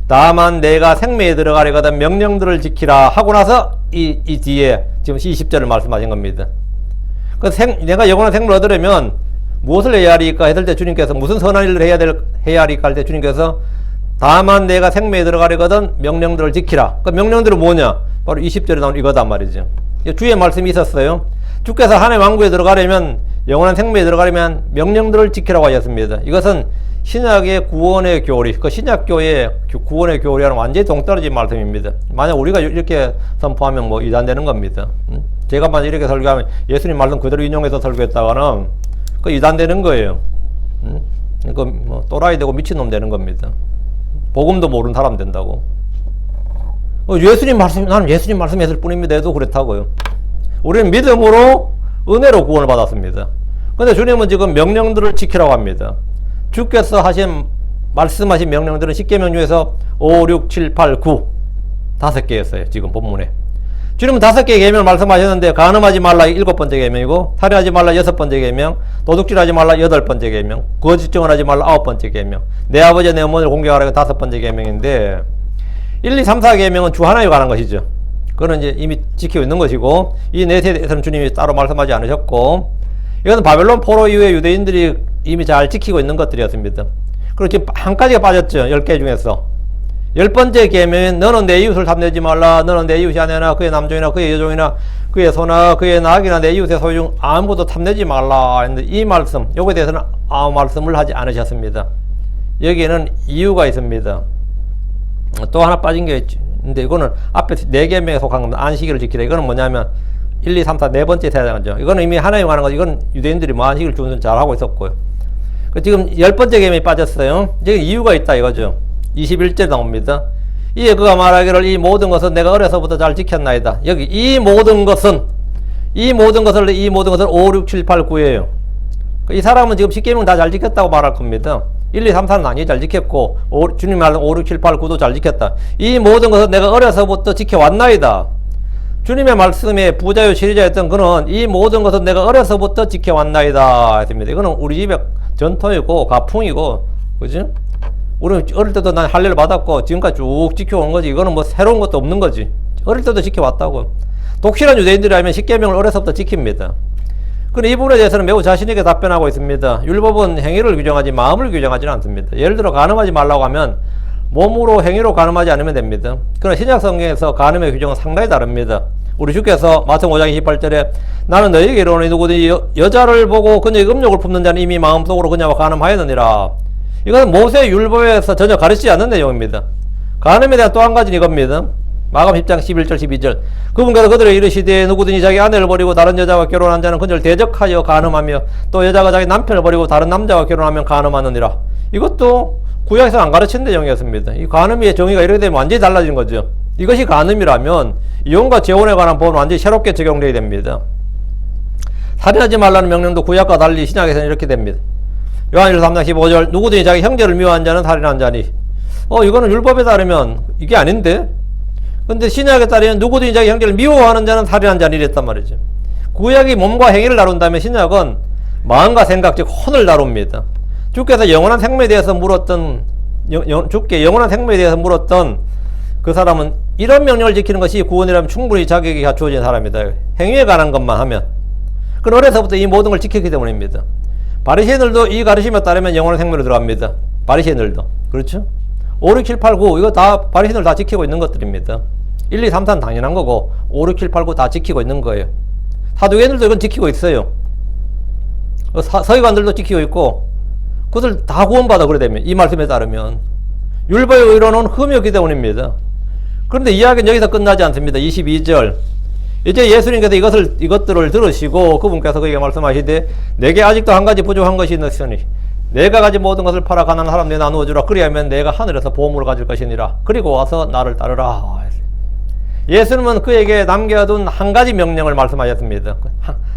다만 내가 생명에 들어가려거든 명령들을 지키라 하고 나서 이 뒤에 지금 20절을 말씀하신 겁니다. 내가 영원한 생명을 얻으려면 무엇을 해야 하리까 했을 때 주님께서 무슨 선한 일을 해야 하리까 할 때 주님께서 다만 내가 생명에 들어가려거든 명령들을 지키라. 그 명령들은 뭐냐? 바로 20절에 나온 이거단 말이죠. 주의 말씀이 있었어요. 주께서 하나님의 왕국에 들어가려면, 영원한 생명에 들어가려면 명령들을 지키라고 하셨습니다. 이것은 신약의 구원의 교리, 그 신약교의 구원의 교리와는 완전히 동떨어진 말씀입니다. 만약 우리가 이렇게 선포하면 뭐 이단되는 겁니다. 제가 만약 이렇게 설교하면 예수님 말씀 그대로 인용해서 설교했다가는 그 이단되는 거예요. 그 뭐 또라이 되고 미친놈 되는 겁니다. 복음도 모르는 사람 된다고. 예수님 말씀, 나는 예수님 말씀했을 뿐입니다 해도 그렇다고요. 우리는 믿음으로 은혜로 구원을 받았습니다. 근데 주님은 지금 명령들을 지키라고 합니다. 주께서 말씀하신 명령들은 10계명 중에서 5, 6, 7, 8, 9 5개였어요. 지금 본문에. 주님은 5개의 계명을 말씀하셨는데, 간음하지 말라 7번째 계명이고, 살인하지 말라 6번째 계명, 도둑질하지 말라 8번째 계명, 거짓 증언하지 말라 9번째 계명, 내 아버지 내 어머니를 공경하라 5번째 계명인데, 1, 2, 3, 4계명은 주 하나에 관한 것이죠. 그거는 이제 이미 지키고 있는 것이고, 이 넷에 대해서는 주님이 따로 말씀하지 않으셨고, 이것은 바벨론 포로 이후에 유대인들이 이미 잘 지키고 있는 것들이었습니다. 그리고 지금 한 가지가 빠졌죠. 10개 중에서. 10번째 계명은 너는 내 이웃을 탐내지 말라. 너는 내 이웃이 아내나 그의 남종이나 그의 여종이나 그의 소나 그의 낙이나 내 이웃의 소유 중 아무것도 탐내지 말라 했는데, 이 말씀, 요거에 대해서는 아무 말씀을 하지 않으셨습니다. 여기에는 이유가 있습니다. 또 하나 빠진 게 있는데, 이거는 앞에 4계명에 속한 겁니다. 안식일을 지키라. 이거는 뭐냐면 1, 2, 3, 4 네 번째 대장이죠. 이거는 이미 하나에 관한 거죠. 이건 유대인들이 뭐 안식일 준수는 잘 하고 있었고요. 지금 10번째 계명이 빠졌어요. 지금 이유가 있다 이거죠. 21절 나옵니다. 이에 그가 말하기를 이 모든 것은 내가 어려서부터 잘 지켰나이다. 여기 이 모든 것을 5, 6, 7, 8, 9예요. 이 사람은 지금 10계명 다 잘 지켰다고 말할 겁니다. 1, 2, 3, 4는 아니 잘 지켰고, 주님 말은 5, 6, 7, 8, 9도 잘 지켰다. 이 모든 것은 내가 어려서부터 지켜왔나이다. 주님의 말씀에 부자요 시리자였던 그는 이 모든 것은 내가 어려서부터 지켜왔나이다 했습니다. 이거는 우리 집의 전통이고 가풍이고, 그지? 우리 어릴 때도 난 할례를 받았고 지금까지 쭉 지켜온 거지. 이거는 뭐 새로운 것도 없는 거지. 어릴 때도 지켜왔다고. 독실한 유대인들이라면 10계명을 어려서부터 지킵니다. 그런데 이 부분에 대해서는 매우 자신있게 답변하고 있습니다. 율법은 행위를 규정하지 마음을 규정하지는 않습니다. 예를 들어 간음하지 말라고 하면 몸으로 행위로 간음하지 않으면 됩니다. 그러나 신약 성경에서 간음의 규정은 상당히 다릅니다. 우리 주께서 마태복음 5장 28절에 나는 너희에게 이르노니 누구든지 여자를 보고 그녀의 음욕을 품는 자는 이미 마음속으로 그녀와 간음하였느니라. 이건 모세 율법에서 전혀 가르치지 않는 내용입니다. 간음에 대한 또 한 가지는 이겁니다. 마감 10장 11절 12절 그분께서 그들에게 이르시되 누구든지 자기 아내를 버리고 다른 여자와 결혼한 자는 그녀를 대적하여 간음하며 또 여자가 자기 남편을 버리고 다른 남자와 결혼하면 간음하느니라. 이것도 구약에서 안 가르친 내용이었습니다. 이 간음의 정의가 이렇게 되면 완전히 달라진 거죠. 이것이 간음이라면 이혼과 재혼에 관한 법은 완전히 새롭게 적용되어야 됩니다. 살인하지 말라는 명령도 구약과 달리 신약에서는 이렇게 됩니다. 요한일서 3장 15절 누구든지 자기 형제를 미워한 자는 살인한 자니. 이거는 율법에 따르면 이게 아닌데, 근데 신약에 따르면 누구든지 자기 형제를 미워하는 자는 살인한 자니 이랬단 말이죠. 구약이 몸과 행위를 다룬다면 신약은 마음과 생각, 즉 혼을 다룹니다. 주께서 영원한 생명에 대해서 물었던 그 사람은 이런 명령을 지키는 것이 구원이라면 충분히 자격이 갖추어진 사람이다. 행위에 관한 것만 하면. 그럼 어려서부터 이 모든 걸 지켰기 때문입니다. 바리새인들도 이 가르침에 따르면 영원한 생명으로 들어갑니다. 바리새인들도. 그렇죠? 5, 6, 7, 8, 9 이거 다 바리새인들 다 지키고 있는 것들입니다. 1, 2, 3, 4는 당연한 거고 5, 6, 7, 8, 9 다 지키고 있는 거예요. 사두개인들도 이건 지키고 있어요. 서기관들도 지키고 있고 그들 다 구원받아. 그래 되면 이 말씀에 따르면 율법의 의로는 흠이 없기 때문입니다. 그런데 이야기는 여기서 끝나지 않습니다. 22절 이제 예수님께서 이것들을 들으시고 그분께서 그에게 말씀하시되 내게 아직도 한 가지 부족한 것이 있으니 내가 가진 모든 것을 팔아 가난한 사람들에게 나누어 주라. 그리하면 내가 하늘에서 보물을 가질 것이니라. 그리고 와서 나를 따르라. 예수님은 그에게 남겨둔 한 가지 명령을 말씀하셨습니다.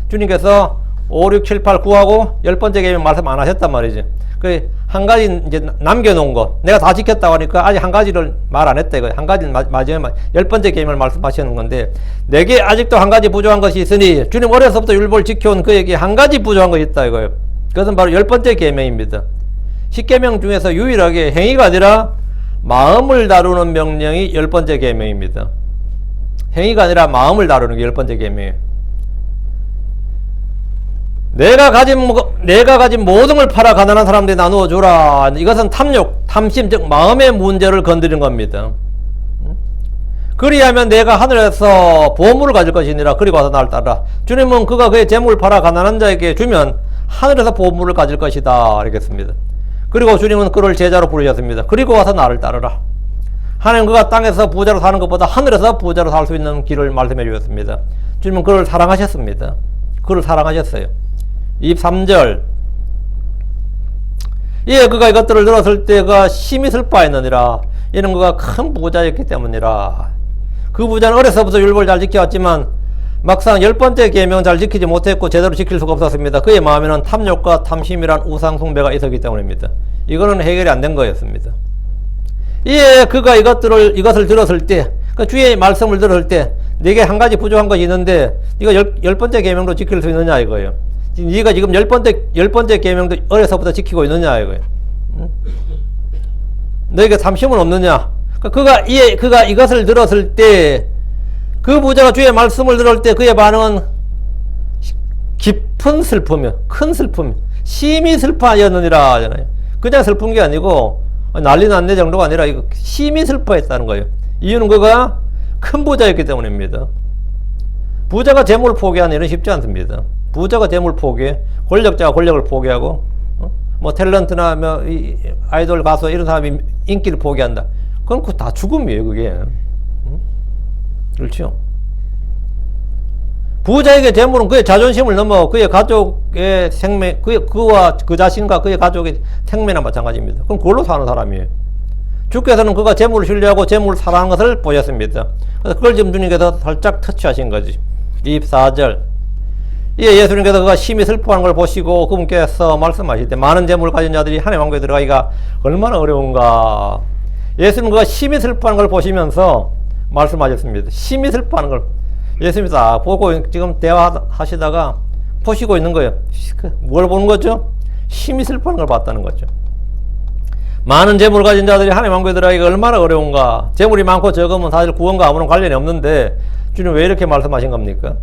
주님께서 5, 6, 7, 8, 9하고 10번째 계명 말씀 안 하셨단 말이죠. 그 한 가지 이제 남겨놓은 거 내가 다 지켰다고 하니까 아직 한 가지를 말 안 했다 이거. 한 가지는 마지막에 10번째 계명을 말씀하시는 건데 내게 아직도 한 가지 부족한 것이 있으니 주님 어려서부터 율법을 지켜온 그에게 한 가지 부족한 것이 있다 이거예요. 그것은 바로 10번째 계명입니다. 10계명 중에서 유일하게 행위가 아니라 마음을 다루는 명령이 10번째 계명입니다. 행위가 아니라 마음을 다루는 게 10번째 계명이에요. 내가 가진 모든 걸 팔아 가난한 사람들이 나누어 주라. 이것은 탐욕, 탐심, 즉 마음의 문제를 건드린 겁니다. 그리하면 내가 하늘에서 보물을 가질 것이니라. 그리고 와서 나를 따르라. 주님은 그가 그의 재물을 팔아 가난한 자에게 주면 하늘에서 보물을 가질 것이다. 알겠습니다. 그리고 주님은 그를 제자로 부르셨습니다. 그리고 와서 나를 따르라. 하나님 그가 땅에서 부자로 사는 것보다 하늘에서 부자로 살 수 있는 길을 말씀해 주셨습니다. 주님은 그를 사랑하셨습니다. 그를 사랑하셨어요. 23절 예, 그가 이것들을 들었을 때 그가 심히 슬퍼하였느니라. 이는 그가 큰 부자였기 때문이라. 그 부자는 어려서부터 율법을 잘 지켜왔지만 막상 10번째 계명은 잘 지키지 못했고 제대로 지킬 수가 없었습니다. 그의 마음에는 탐욕과 탐심이란 우상 숭배가 있었기 때문입니다. 이거는 해결이 안 된 거였습니다. 이에 그가 이것을 들었을 때, 그 주의 말씀을 들었을 때, 네게 한 가지 부족한 것이 있는데, 네가 10번째 계명도 지킬 수 있느냐 이거예요. 네가 지금 10번째 계명도 어려서부터 지키고 있느냐 이거예요. 응? 너에게 탐심은 없느냐? 그가 이것을 들었을 때, 그 부자가 주의 말씀을 들을 때 그의 반응은 깊은 슬픔이요. 큰 슬픔. 심히 슬퍼하였느니라 하잖아요. 그냥 슬픈 게 아니고 난리 났네 정도가 아니라 이거 심히 슬퍼했다는 거예요. 이유는 그가 큰 부자였기 때문입니다. 부자가 재물을 포기하는 일은 쉽지 않습니다. 부자가 재물 포기해. 권력자가 권력을 포기하고 뭐 탤런트나 뭐 아이돌 가수 이런 사람이 인기를 포기한다. 그건 다 죽음이에요 그게. 그렇죠. 부자에게 재물은 그의 자존심을 넘어 그의 가족의 생명, 그와 그 자신과 그의 가족의 생명이나 마찬가지입니다. 그럼 그걸로 사는 사람이에요. 주께서는 그가 재물을 신뢰하고 재물을 사랑하는 것을 보셨습니다. 그래서 그걸 지금 주님께서 살짝 터치하신 거지. 24절. 이에 예수님께서 그가 심히 슬퍼하는 걸 보시고 그분께서 말씀하실 때 많은 재물을 가진 자들이 하나님의 왕국에 들어가기가 얼마나 어려운가. 예수님은 그가 심히 슬퍼하는 걸 보시면서 말씀하셨습니다. 심히 슬퍼하는 걸 예수님이 딱 보고 지금 대화하시다가 보시고 있는 거예요. 뭘 보는 거죠? 심히 슬퍼하는 걸 봤다는 거죠. 많은 재물을 가진 자들이 하나님의 왕국에 들어가기가 얼마나 어려운가. 재물이 많고 적으면 사실 구원과 아무런 관련이 없는데 주님 왜 이렇게 말씀하신 겁니까?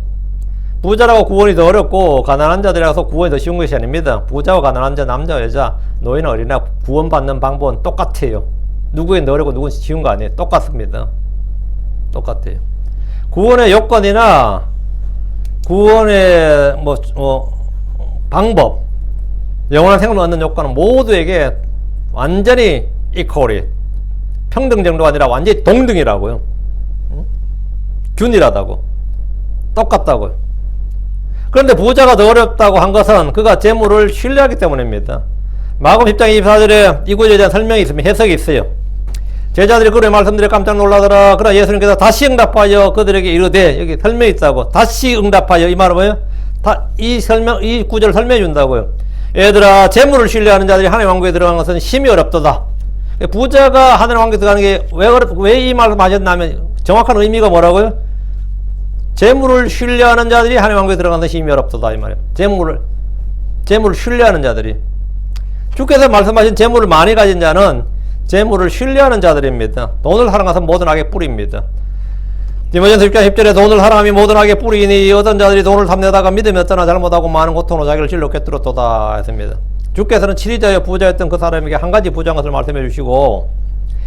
부자라고 구원이 더 어렵고 가난한 자들이라서 구원이 더 쉬운 것이 아닙니다. 부자와 가난한 자, 남자, 여자, 노인, 어린아 구원받는 방법은 똑같아요. 누구엔 더 어렵고 누구는 쉬운 거 아니에요. 똑같습니다. 똑같아요. 구원의 요건이나 구원의 방법, 영원한 생명을 얻는 요건은 모두에게 완전히 이퀄이 평등 정도가 아니라 완전히 동등이라고요. 균일하다고, 똑같다고요. 그런데 부자가 더 어렵다고 한 것은 그가 재물을 신뢰하기 때문입니다. 마가복음 10장 24절에 이 구절에 대한 설명이 있으면 해석이 있어요. 제자들이 그의 말씀들에 깜짝 놀라더라. 그러나 예수님께서 다시 응답하여 그들에게 이르되, 여기 설명이 있다고. 다시 응답하여, 이 말은 뭐예요? 이 구절을 설명해 준다고요. 얘들아, 재물을 신뢰하는 자들이 하나님의 왕국에 들어가는 것은 심히 어렵도다. 부자가 하나님의 왕국에 들어가는 게 왜 이 말을 하셨냐면, 정확한 의미가 뭐라고요? 재물을 신뢰하는 자들이 하나님의 왕국에 들어가는 것은 심히 어렵도다. 이 말이에요. 재물을 신뢰하는 자들이. 주께서 말씀하신 재물을 많이 가진 자는 재물을 신뢰하는 자들입니다. 돈을 사랑하는 것은 모든 악의 뿌리입니다. 디모데전서 6장 10절에 돈을 사랑함이 모든 악의 뿌리이니 어떤 자들이 돈을 탐내다가 믿음이 어떠나 잘못하고 많은 고통으로 자기를 실로 꿰뚫었도다 했습니다. 주께서는 치리자여 부자였던 그 사람에게 한 가지 부자인 것을 말씀해 주시고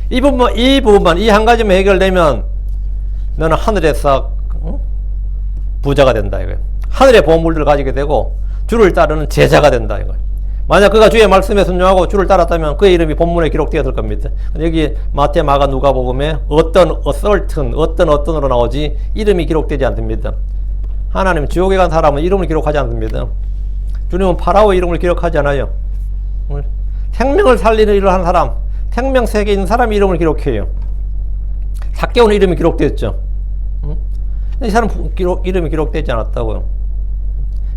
이 부분만 이 한 가지만 해결되면 너는 하늘에서 부자가 된다 이거예요. 하늘의 보물들을 가지게 되고 주를 따르는 제자가 된다 이거예요. 만약 그가 주의 말씀에 순종하고 주를 따랐다면 그의 이름이 본문에 기록되었을 겁니다. 여기 마태, 마가, 누가복음에 어떤 어떤으로 나오지 이름이 기록되지 않습니다. 하나님 지옥에 간 사람은 이름을 기록하지 않습니다. 주님은 파라오의 이름을 기록하지 않아요. 생명을 살리는 일을 하는 사람, 생명 세계에 있는 사람 이름을 기록해요. 삭개오는 이름이 기록되었죠. 이 사람 이름이 기록되지 않았다고요.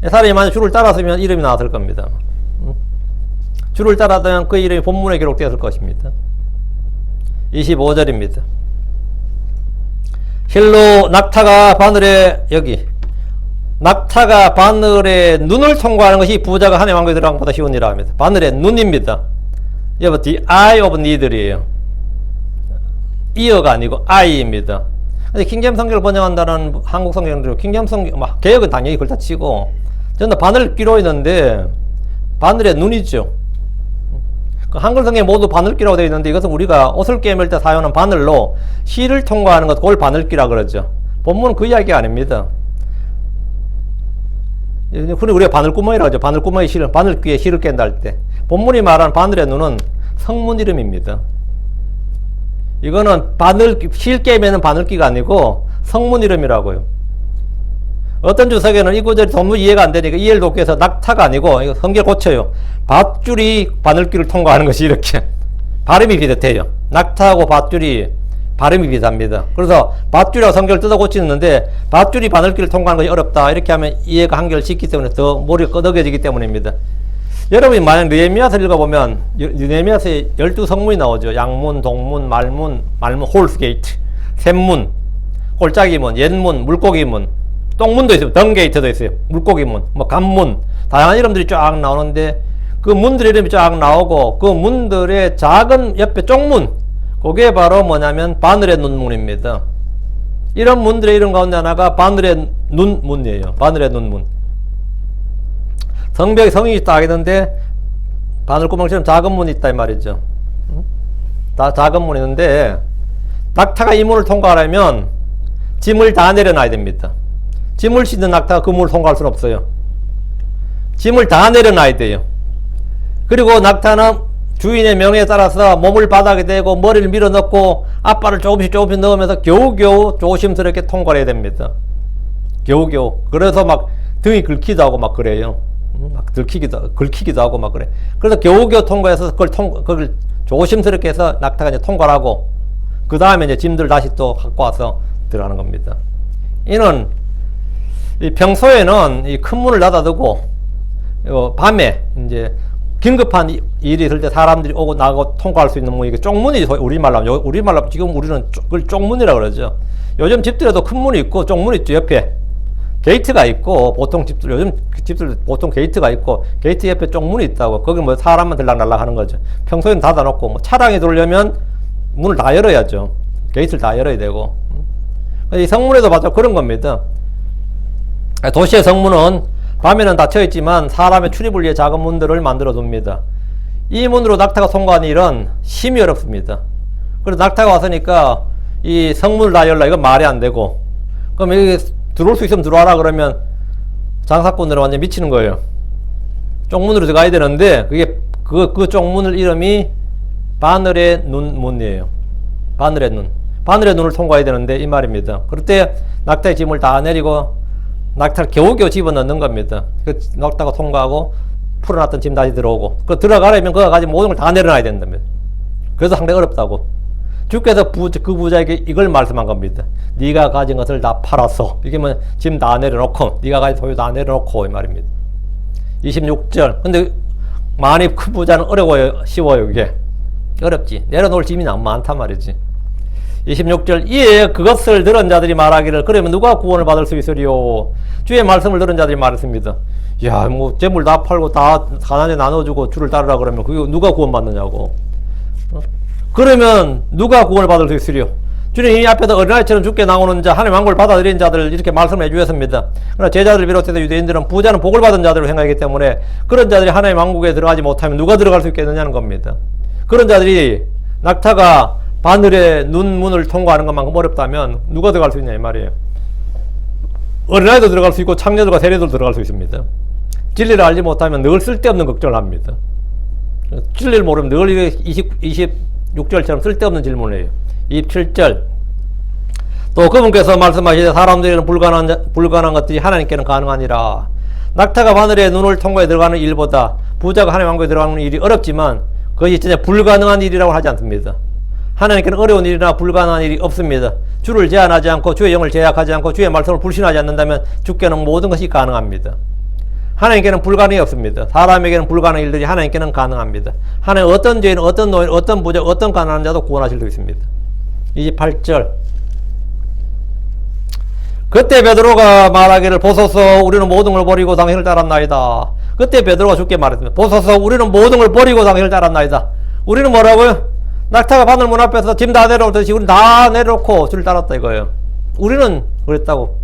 이 사람이 만약 주를 따랐으면 이름이 나왔을 겁니다. 주를 따랐다면 그 이름이 본문에 기록되었을 것입니다. 25절입니다. 실로 낙타가 바늘의 눈을 통과하는 것이 부자가 하나님의 왕국에 들어가는 것보다 쉬운 일이라 합니다. 바늘의 눈입니다. 여러분, the eye of needle이에요. ear가 아니고 eye입니다. 근데 킹제임스 성경을 번역한다는 한국 성경들, 킹제임스 성경, 개혁은 당연히 그걸 다 치고, 전부 다 바늘귀로 있는데, 바늘의 눈이죠. 한글 성경에 모두 바늘귀라고 되어 있는데 이것은 우리가 옷을 꿰맬 때 사용하는 바늘로 실을 통과하는 것, 그걸 바늘귀라 그러죠. 본문은 그 이야기가 아닙니다. 우리가 바늘구멍이라고 하죠. 바늘구멍의 실을, 바늘귀에 실을 깬다 할 때. 본문이 말하는 바늘의 눈은 성문 이름입니다. 이거는 실 꿰매는 바늘귀가 아니고 성문 이름이라고요. 어떤 주석에는 이 구절이 너무 이해가 안 되니까 이해를 돕기 위해서 낙타가 아니고 이거 성경 고쳐요. 밧줄이 바늘귀를 통과하는 것이 이렇게 발음이 비슷해요. 낙타하고 밧줄이 발음이 비슷합니다. 그래서 밧줄이라고 성경을 뜯어 고치는데 밧줄이 바늘길을 통과하는 것이 어렵다. 이렇게 하면 이해가 한결 쉽기 때문에 더 머리가 끄덕여지기 때문입니다. 여러분이 만약 느헤미야서를 읽어보면 느헤미야서에 12성문이 나오죠. 양문, 동문, 말문, 홀스게이트, 샘문, 꼴짝이문, 옛문, 물고기문, 똥문도 있어요. 덩게이트도 있어요. 물고기문, 뭐 간문, 다양한 이름들이 쫙 나오는데 그 문들의 이름이 쫙 나오고 그 문들의 작은 옆에 쪽문, 그게 바로 뭐냐면 바늘의 눈문입니다. 이런 문들의 이름 가운데 하나가 바늘의 눈문이에요. 바늘의 눈문. 성벽에 성이 딱 있는데 바늘구멍처럼 작은 문이 있다 이 말이죠. 다 작은 문이 있는데 낙타가 이 문을 통과하려면 짐을 다 내려놔야 됩니다. 짐을 싣는 낙타가 그 문을 통과할 수는 없어요. 짐을 다 내려놔야 돼요. 그리고 낙타는 주인의 명에 따라서 몸을 바닥에 대고 머리를 밀어넣고 앞발을 조금씩 넣으면서 겨우겨우 조심스럽게 통과를 해야 됩니다. 겨우겨우. 그래서 막 등이 긁히기도 하고 막 그래요. 막 긁히기도 하고 막 그래. 그래서 겨우겨우 통과해서 그걸 조심스럽게 해서 낙타가 이제 통과를 하고 그 다음에 이제 짐들 다시 또 갖고 와서 들어가는 겁니다. 이는 평소에는 이 큰 문을 닫아두고 밤에 이제 긴급한 일이 있을 때 사람들이 오고 나가고 통과할 수 있는 문이 쪽문이 우리말로 하면 지금 우리는 그걸 쪽문이라고 그러죠. 요즘 집들에도 큰 문이 있고 쪽문이 있죠. 옆에 게이트가 있고 보통 요즘 집들 보통 게이트가 있고 게이트 옆에 쪽문이 있다고. 거기 뭐 사람만 들락날락 하는 거죠. 평소에는 닫아놓고 뭐 차량이 들어오려면 문을 다 열어야죠. 게이트를 다 열어야 되고. 이 성문에도 맞아 그런 겁니다. 도시의 성문은 밤에는 닫혀 있지만 사람의 출입을 위해 작은 문들을 만들어 둡니다. 이 문으로 낙타가 통과하는 일은 심히 어렵습니다. 그래서 낙타가 왔으니까 이 성문을 다 열라 이건 말이 안 되고, 그럼 여기 들어올 수 있으면 들어와라 그러면 장사꾼들은 완전 미치는 거예요. 쪽문으로 들어가야 되는데 그게 그 쪽문을 이름이 바늘의 눈문이에요. 바늘의 눈. 바늘의 눈을 통과해야 되는데 이 말입니다. 그럴 때 낙타의 짐을 다 내리고 낙타를 겨우겨우 집어넣는 겁니다. 그 낙타가 통과하고 풀어놨던 짐 다시 들어오고, 그 들어가려면 그거 가지고 모든 걸 다 내려놔야 된답니다. 그래서 상당히 어렵다고. 주께서 그 부자에게 이걸 말씀한 겁니다. 네가 가진 것을 다 팔아서, 이게 뭐 짐 다 내려놓고 네가 가진 소유 다 내려놓고 이 말입니다. 26절. 근데 많이 큰 부자는 어려워요, 쉬워요. 이게 어렵지. 내려놓을 짐이 너무 많단 말이지. 26절. 이에 그것을 들은 자들이 말하기를, 그러면 누가 구원을 받을 수 있으리요? 주의 말씀을 들은 자들이 말했습니다. 야, 뭐 재물 다 팔고 다 가난에 나눠주고 주를 따르라 그러면 그게 누가 구원 받느냐고. 그러면 누가 구원을 받을 수 있으리요? 주님 이 앞에서 어린아이처럼 주께 나오는 자, 하나님의 왕국을 받아들인 자들 이렇게 말씀해 주셨습니다. 그러나 제자들을 비롯해서 유대인들은 부자는 복을 받은 자들로 생각하기 때문에 그런 자들이 하나님의 왕국에 들어가지 못하면 누가 들어갈 수 있겠느냐는 겁니다. 그런 자들이 낙타가 바늘의 눈문을 통과하는 것만큼 어렵다면 누가 들어갈 수 있냐 이 말이에요. 어린아이도 들어갈 수 있고 창녀들과 세리도 들어갈 수 있습니다. 진리를 알지 못하면 늘 쓸데없는 걱정을 합니다. 진리를 모르면 늘 26절처럼 쓸데없는 질문을 해요. 27절. 또 그분께서 말씀하시되 사람들에게는 불가능한 것들이 하나님께는 가능하니라. 낙타가 바늘의 눈을 통과해 들어가는 일보다 부자가 하나님의 왕국에 들어가는 일이 어렵지만 그것이 진짜 불가능한 일이라고 하지 않습니다. 하나님께는 어려운 일이나 불가능한 일이 없습니다. 주를 제한하지 않고 주의 영을 제약하지 않고 주의 말씀을 불신하지 않는다면 주께는 모든 것이 가능합니다. 하나님께는 불가능이 없습니다. 사람에게는 불가능한 일들이 하나님께는 가능합니다. 하나님 어떤 죄인, 어떤 노인, 어떤 부자, 어떤 가난한 자도 구원하실 수 있습니다. 28절. 그때 베드로가 말하기를 보소서 우리는 모든 걸 버리고 당신을 따랐나이다. 그때 베드로가 주께 말했습니다. 보소서 우리는 모든 걸 버리고 당신을 따랐나이다. 우리는 뭐라고요? 낙타가 바늘문 앞에서 짐 다 내려오듯이 우리는 다 내려놓고 주를 따랐다 이거예요. 우리는 그랬다고.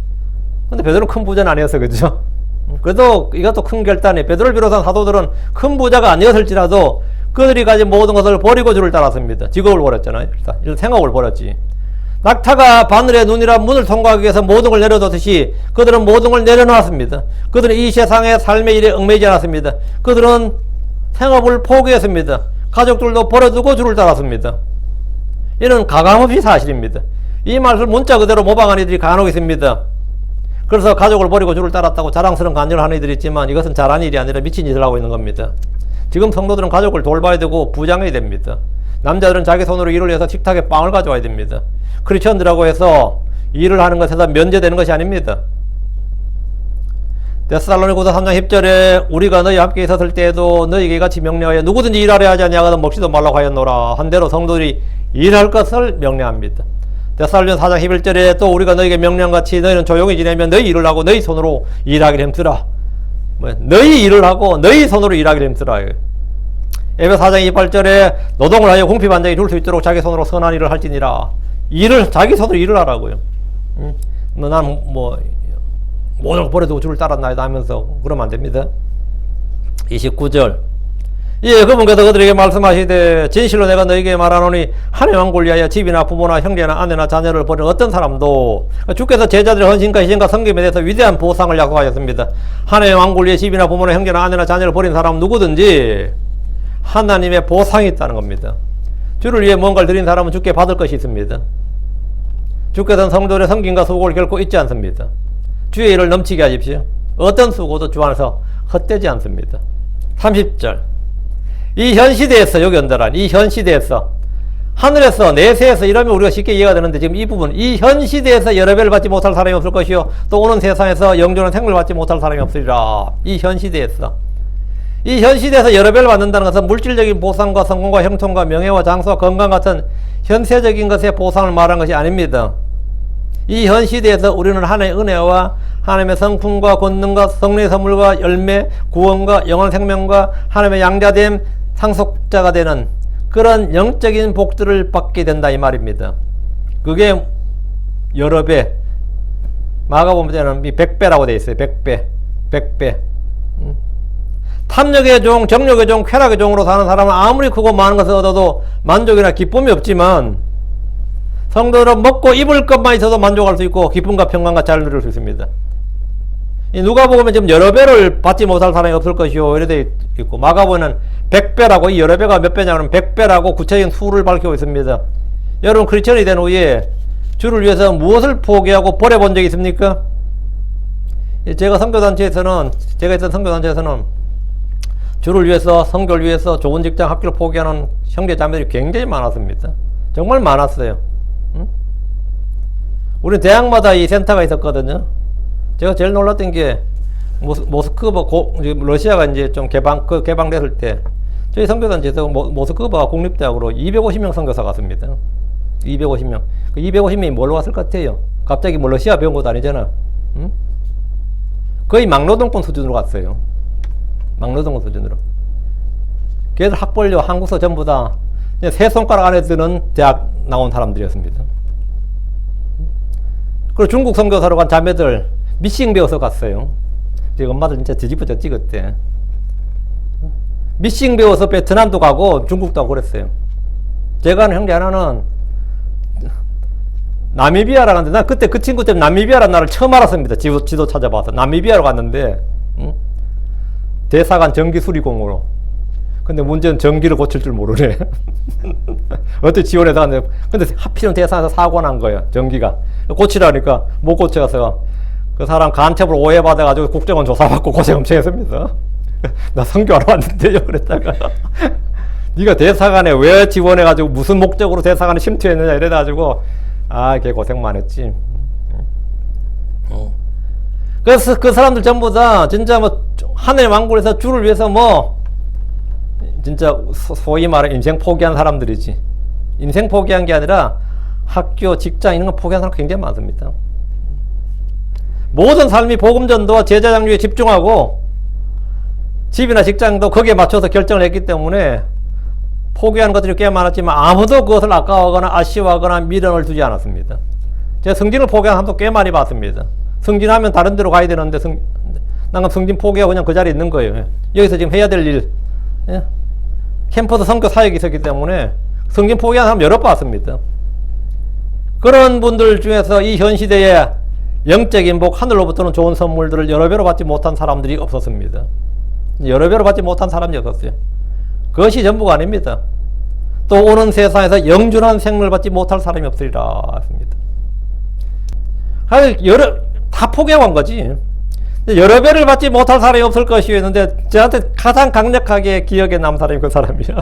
근데 베드로는 큰 부자는 아니었어, 그죠? 그래도 이것도 큰 결단이. 베드로를 비롯한 사도들은 큰 부자가 아니었을지라도 그들이 가진 모든 것을 버리고 주를 따랐습니다. 직업을 버렸잖아요. 일단 생업을 버렸지. 낙타가 바늘의 눈이란 문을 통과하기 위해서 모든 걸 내려놓듯이 그들은 모든 걸 내려놓았습니다. 그들은 이 세상의 삶의 일에 얽매이지 않았습니다. 그들은 생업을 포기했습니다. 가족들도 버려두고 주를 따랐습니다. 이는 가감없이 사실입니다. 이 말을 문자 그대로 모방한 이들이 간혹 있습니다. 그래서 가족을 버리고 주를 따랐다고 자랑스러운 간증을 하는 이들이 있지만 이것은 잘한 일이 아니라 미친 짓을 하고 있는 겁니다. 지금 성도들은 가족을 돌봐야 되고 부장해야 됩니다. 남자들은 자기 손으로 일을 해서 식탁에 빵을 가져와야 됩니다. 크리스천들하고 해서 일을 하는 것에서 면제되는 것이 아닙니다. 데살로니가서 3장 10절에 우리가 너희 함께 있었을 때에도 너희에게 같이 명령하여 누구든지 일하려 하지 아니하거든 먹지도 말라고 하였노라. 한대로 성도들이 일할 것을 명령합니다. 데살로니가 4장 11절에 또 우리가 너희에게 명령같이 너희는 조용히 지내면 너희 일을 하고 너희 손으로 일하기를 힘쓰라. 너희 일을 하고 너희 손으로 일하기를 힘쓰라. 에베소 4장 28절에 노동을 하여 궁핍한 자에게 줄 수 있도록 자기 손으로 선한 일을 할지니라. 자기 손으로 일을 하라고요. 나는 모든 걸 버려두고 주를 따랐나이다 하면서 그러면 안 됩니다. 29절. 예, 그분께서 그들에게 말씀하시되 진실로 내가 너희에게 말하노니 하나님 왕국을 위하여 집이나 부모나 형제나 아내나 자녀를 버린 어떤 사람도 주께서 제자들의 헌신과 희생과 섬김에 대해서 위대한 보상을 약속하셨습니다. 하나님 왕국을 위해 집이나 부모나 형제나 아내나 자녀를 버린 사람 누구든지 하나님의 보상이 있다는 겁니다. 주를 위해 뭔가를 드린 사람은 주께 받을 것이 있습니다. 주께서는 성도들의 섬김과 수고를 결코 잊지 않습니다. 주의 일을 넘치게 하십시오. 어떤 수고도 주 안에서 헛되지 않습니다. 30절. 이 현 시대에서, 여기 언더란, 이 현 시대에서, 하늘에서, 내세에서 이러면 우리가 쉽게 이해가 되는데, 지금 이 부분, 이 현 시대에서 여러 배를 받지 못할 사람이 없을 것이요, 또 오는 세상에서 영존한 생명을 받지 못할 사람이 없으리라. 이 현 시대에서. 이 현 시대에서 여러 배를 받는다는 것은 물질적인 보상과 성공과 형통과 명예와 장수와 건강 같은 현세적인 것의 보상을 말하는 것이 아닙니다. 이 현 시대에서 우리는 하나님의 은혜와 하나님의 성품과 권능과 성령의 선물과 열매, 구원과 영원한 생명과 하나님의 양자됨, 상속자가 되는 그런 영적인 복들을 받게 된다 이 말입니다. 그게 여러 배. 마가복음에는 100배라고 되어 있어요. 100배. 탐욕의 종, 정욕의 종, 쾌락의 종으로 사는 사람은 아무리 크고 많은 것을 얻어도 만족이나 기쁨이 없지만 성도들은 먹고 입을 것만 있어도 만족할 수 있고 기쁨과 평강과 잘 누릴 수 있습니다. 누가복음에 지금 여러 배를 받지 못할 사람이 없을 것이요 이래 돼 있고, 마가복음에는 100배라고, 이 여러 배가 몇 배냐면 100배라고 구체적인 수를 밝히고 있습니다. 여러분 크리스천이 된 후에 주를 위해서 무엇을 포기하고 버려본 적이 있습니까? 제가 있던 선교단체에서는 주를 위해서, 선교를 위해서 좋은 직장, 학교를 포기하는 형제 자매들이 굉장히 많았습니다. 정말 많았어요. 우리 대학마다 이 센터가 있었거든요. 제가 제일 놀랐던 게 모스크바 러시아가 이제 좀 개방됐을 때 저희 선교단체에서 모스크바 국립대학으로 250명 선교사 갔습니다. 250명. 그 250명이 뭘로 갔을 것 같아요? 갑자기 러시아 배운 것도 아니잖아. 거의 막노동권 수준으로 갔어요. 막노동권 수준으로. 걔들 학벌료, 한국서 전부 다 세 손가락 안에 드는 대학 나온 사람들이었습니다. 그리고 중국 선교사로 간 자매들 미싱 배워서 갔어요. 제 엄마들 진짜 뒤집어져 찍었대. 미싱 배워서 베트남도 가고 중국도 가고 그랬어요. 제가 아는 형제 하나는 나미비아라 갔는데, 난 그때 그 친구 때문에 나미비아라는 나라를 처음 알았습니다. 지도 찾아봐서. 나미비아로 갔는데, 대사관 전기 수리공으로. 근데 문제는 전기를 고칠 줄 모르네. 어떻게 지원해서 갔는데, 근데 하필은 대사관에서 사고 난 거예요. 전기가. 고치라니까 못 고쳐서 그 사람 간첩으로 오해받아가지고 국정원 조사받고 고생 엄청 했습니다. 나 선교하러 왔는데요. 그랬다가. 네가 대사관에 왜 지원해가지고 무슨 목적으로 대사관에 침투했느냐 이래가지고 걔 고생만 했지. 그래서 그 사람들 전부 다 진짜 하늘의 왕국에서 주를 위해서 진짜 소위 말해 인생 포기한 사람들이지. 인생 포기한 게 아니라 학교, 직장 이런 거 포기한 사람 굉장히 많습니다. 모든 삶이 복음전도와 제자장류에 집중하고 집이나 직장도 거기에 맞춰서 결정을 했기 때문에 포기하는 것들이 꽤 많았지만 아무도 그것을 아까워하거나 아쉬워하거나 미련을 두지 않았습니다. 제가 승진을 포기한 사람도 꽤 많이 봤습니다. 승진하면 다른 데로 가야 되는데 난 승진 포기하고 그냥 그 자리에 있는 거예요. 여기서 지금 해야 될 일, 캠퍼스 선교 사역이 있었기 때문에 승진 포기한 사람 여러 봤습니다. 그런 분들 중에서 이 현 시대에 영적인 복, 하늘로부터는 좋은 선물들을 여러 배로 받지 못한 사람들이 없었습니다. 여러 배로 받지 못한 사람이 없었어요. 그것이 전부가 아닙니다. 또 오는 세상에서 영준한 생명을 받지 못할 사람이 없으리라 했습니다. 다 포기하고 한 거지. 여러 배를 받지 못할 사람이 없을 것이요 했는데 저한테 가장 강력하게 기억에 남은 사람이 그 사람이야.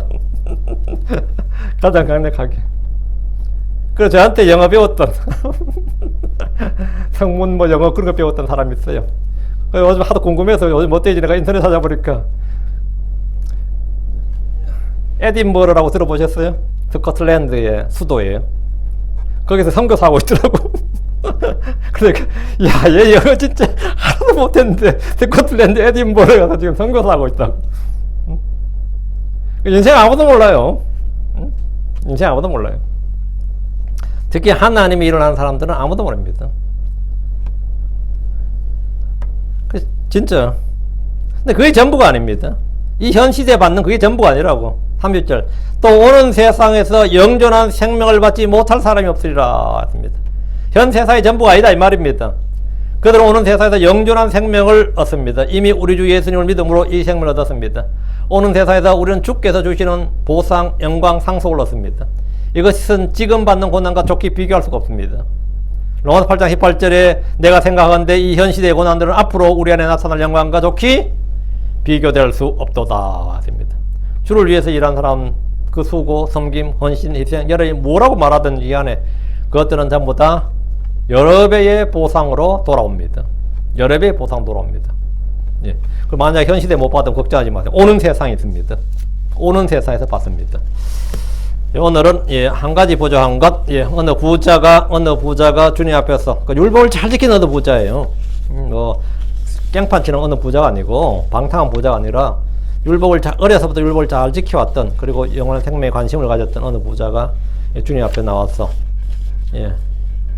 가장 강력하게. 그래서 저한테 영어 배웠던 성문 뭐 영어 그런 거 배웠던 사람이 있어요. 요즘 하도 궁금해서 요즘 어때지 내가 인터넷 찾아보니까 에딘버러라고 들어보셨어요? 스코틀랜드의 수도예요. 거기서 선교사하고 있더라고. 그러니까 야, 얘 영어 진짜 하나도 못했는데 스코틀랜드 에딘버러 가서 지금 선교사하고 있다고. 인생 아무도 몰라요. 인생 아무도 몰라요. 특히 하나님이 일어나는 사람들은 아무도 모릅니다. 진짜. 근데 그게 전부가 아닙니다. 이 현 시대에 받는 그게 전부가 아니라고. 30절. 또 오는 세상에서 영존한 생명을 받지 못할 사람이 없으리라 했습니다. 현 세상의 전부가 아니다 이 말입니다. 그들은 오는 세상에서 영존한 생명을 얻습니다. 이미 우리 주 예수님을 믿음으로 이 생명을 얻었습니다. 오는 세상에서 우리는 주께서 주시는 보상, 영광, 상속을 얻습니다. 이것은 지금 받는 고난과 좋게 비교할 수가 없습니다. 로마서 8장 18절에 내가 생각하건대 이 현 시대의 고난들은 앞으로 우리 안에 나타날 영광과 좋게 비교될 수 없도다 했습니다. 주를 위해서 일한 사람 그 수고, 섬김, 헌신, 희생 여러분이 뭐라고 말하든지 간에 그것들은 전부 다 여러 배의 보상으로 돌아옵니다. 여러 배의 보상 돌아옵니다. 예. 그럼 만약 현 시대에 못 받으면 걱정하지 마세요. 오는 세상이 있습니다. 오는 세상에서 받습니다. 오늘은 예, 한 가지 보조한 것, 예, 어느 부자가 주님 앞에서 그 율법을 잘 지키는 어느 부자예요. 깽판 치는 어느 부자가 아니고 방탕한 부자가 아니라 율법을 어려서부터 율법을 잘 지켜왔던 그리고 영원한 생명에 관심을 가졌던 어느 부자가 예, 주님 앞에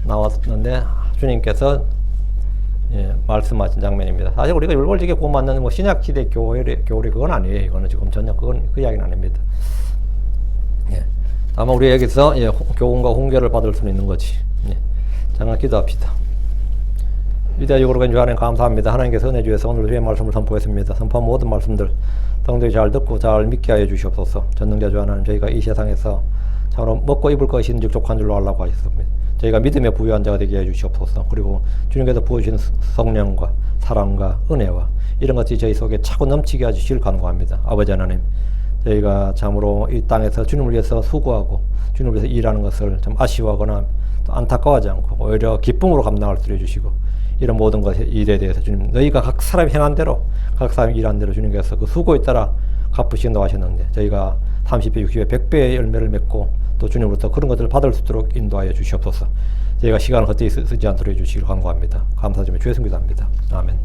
나왔는데 주님께서 예, 말씀하신 장면입니다. 사실 우리가 율법을 지키고 맞는 뭐 신약 시대 교리 그건 아니에요. 이거는 지금 전혀 그 이야기는 아닙니다. 예. 아마 우리 여기서 예, 교훈과 훈계를 받을 수는 있는 거지. 예. 잠깐 기도합시다. 위대하시고 주 하나님 감사합니다. 하나님께서 은혜 주셔서 오늘 주의 말씀을 선포했습니다. 선포한 모든 말씀들 성도들이 잘 듣고 잘 믿게 하여 주시옵소서. 전능자 주 하나님 저희가 이 세상에서 참으로 먹고 입을 것이 족족한 줄로 알라고 하셨습니다. 저희가 믿음에 부유한 자가 되게 해 주시옵소서. 그리고 주님께서 부어주신 성령과 사랑과 은혜와 이런 것들이 저희 속에 차고 넘치게 해주시길 간구합니다. 아버지 하나님 저희가 참으로 이 땅에서 주님을 위해서 수고하고 주님을 위해서 일하는 것을 좀 아쉬워하거나 또 안타까워하지 않고 오히려 기쁨으로 감당할 수 있게 해주시고 이런 모든 것의 일에 대해서 주님 너희가 각 사람이 행한 대로 각 사람이 일한 대로 주님께서 그 수고에 따라 갚으신다고 하셨는데 저희가 30배, 60배, 100배의 열매를 맺고 또 주님으로부터 그런 것들을 받을 수 있도록 인도하여 주시옵소서. 저희가 시간을 헛되이 쓰지 않도록 해주시길 간구합니다. 감사드리며 주의 성기도합니다. 아멘.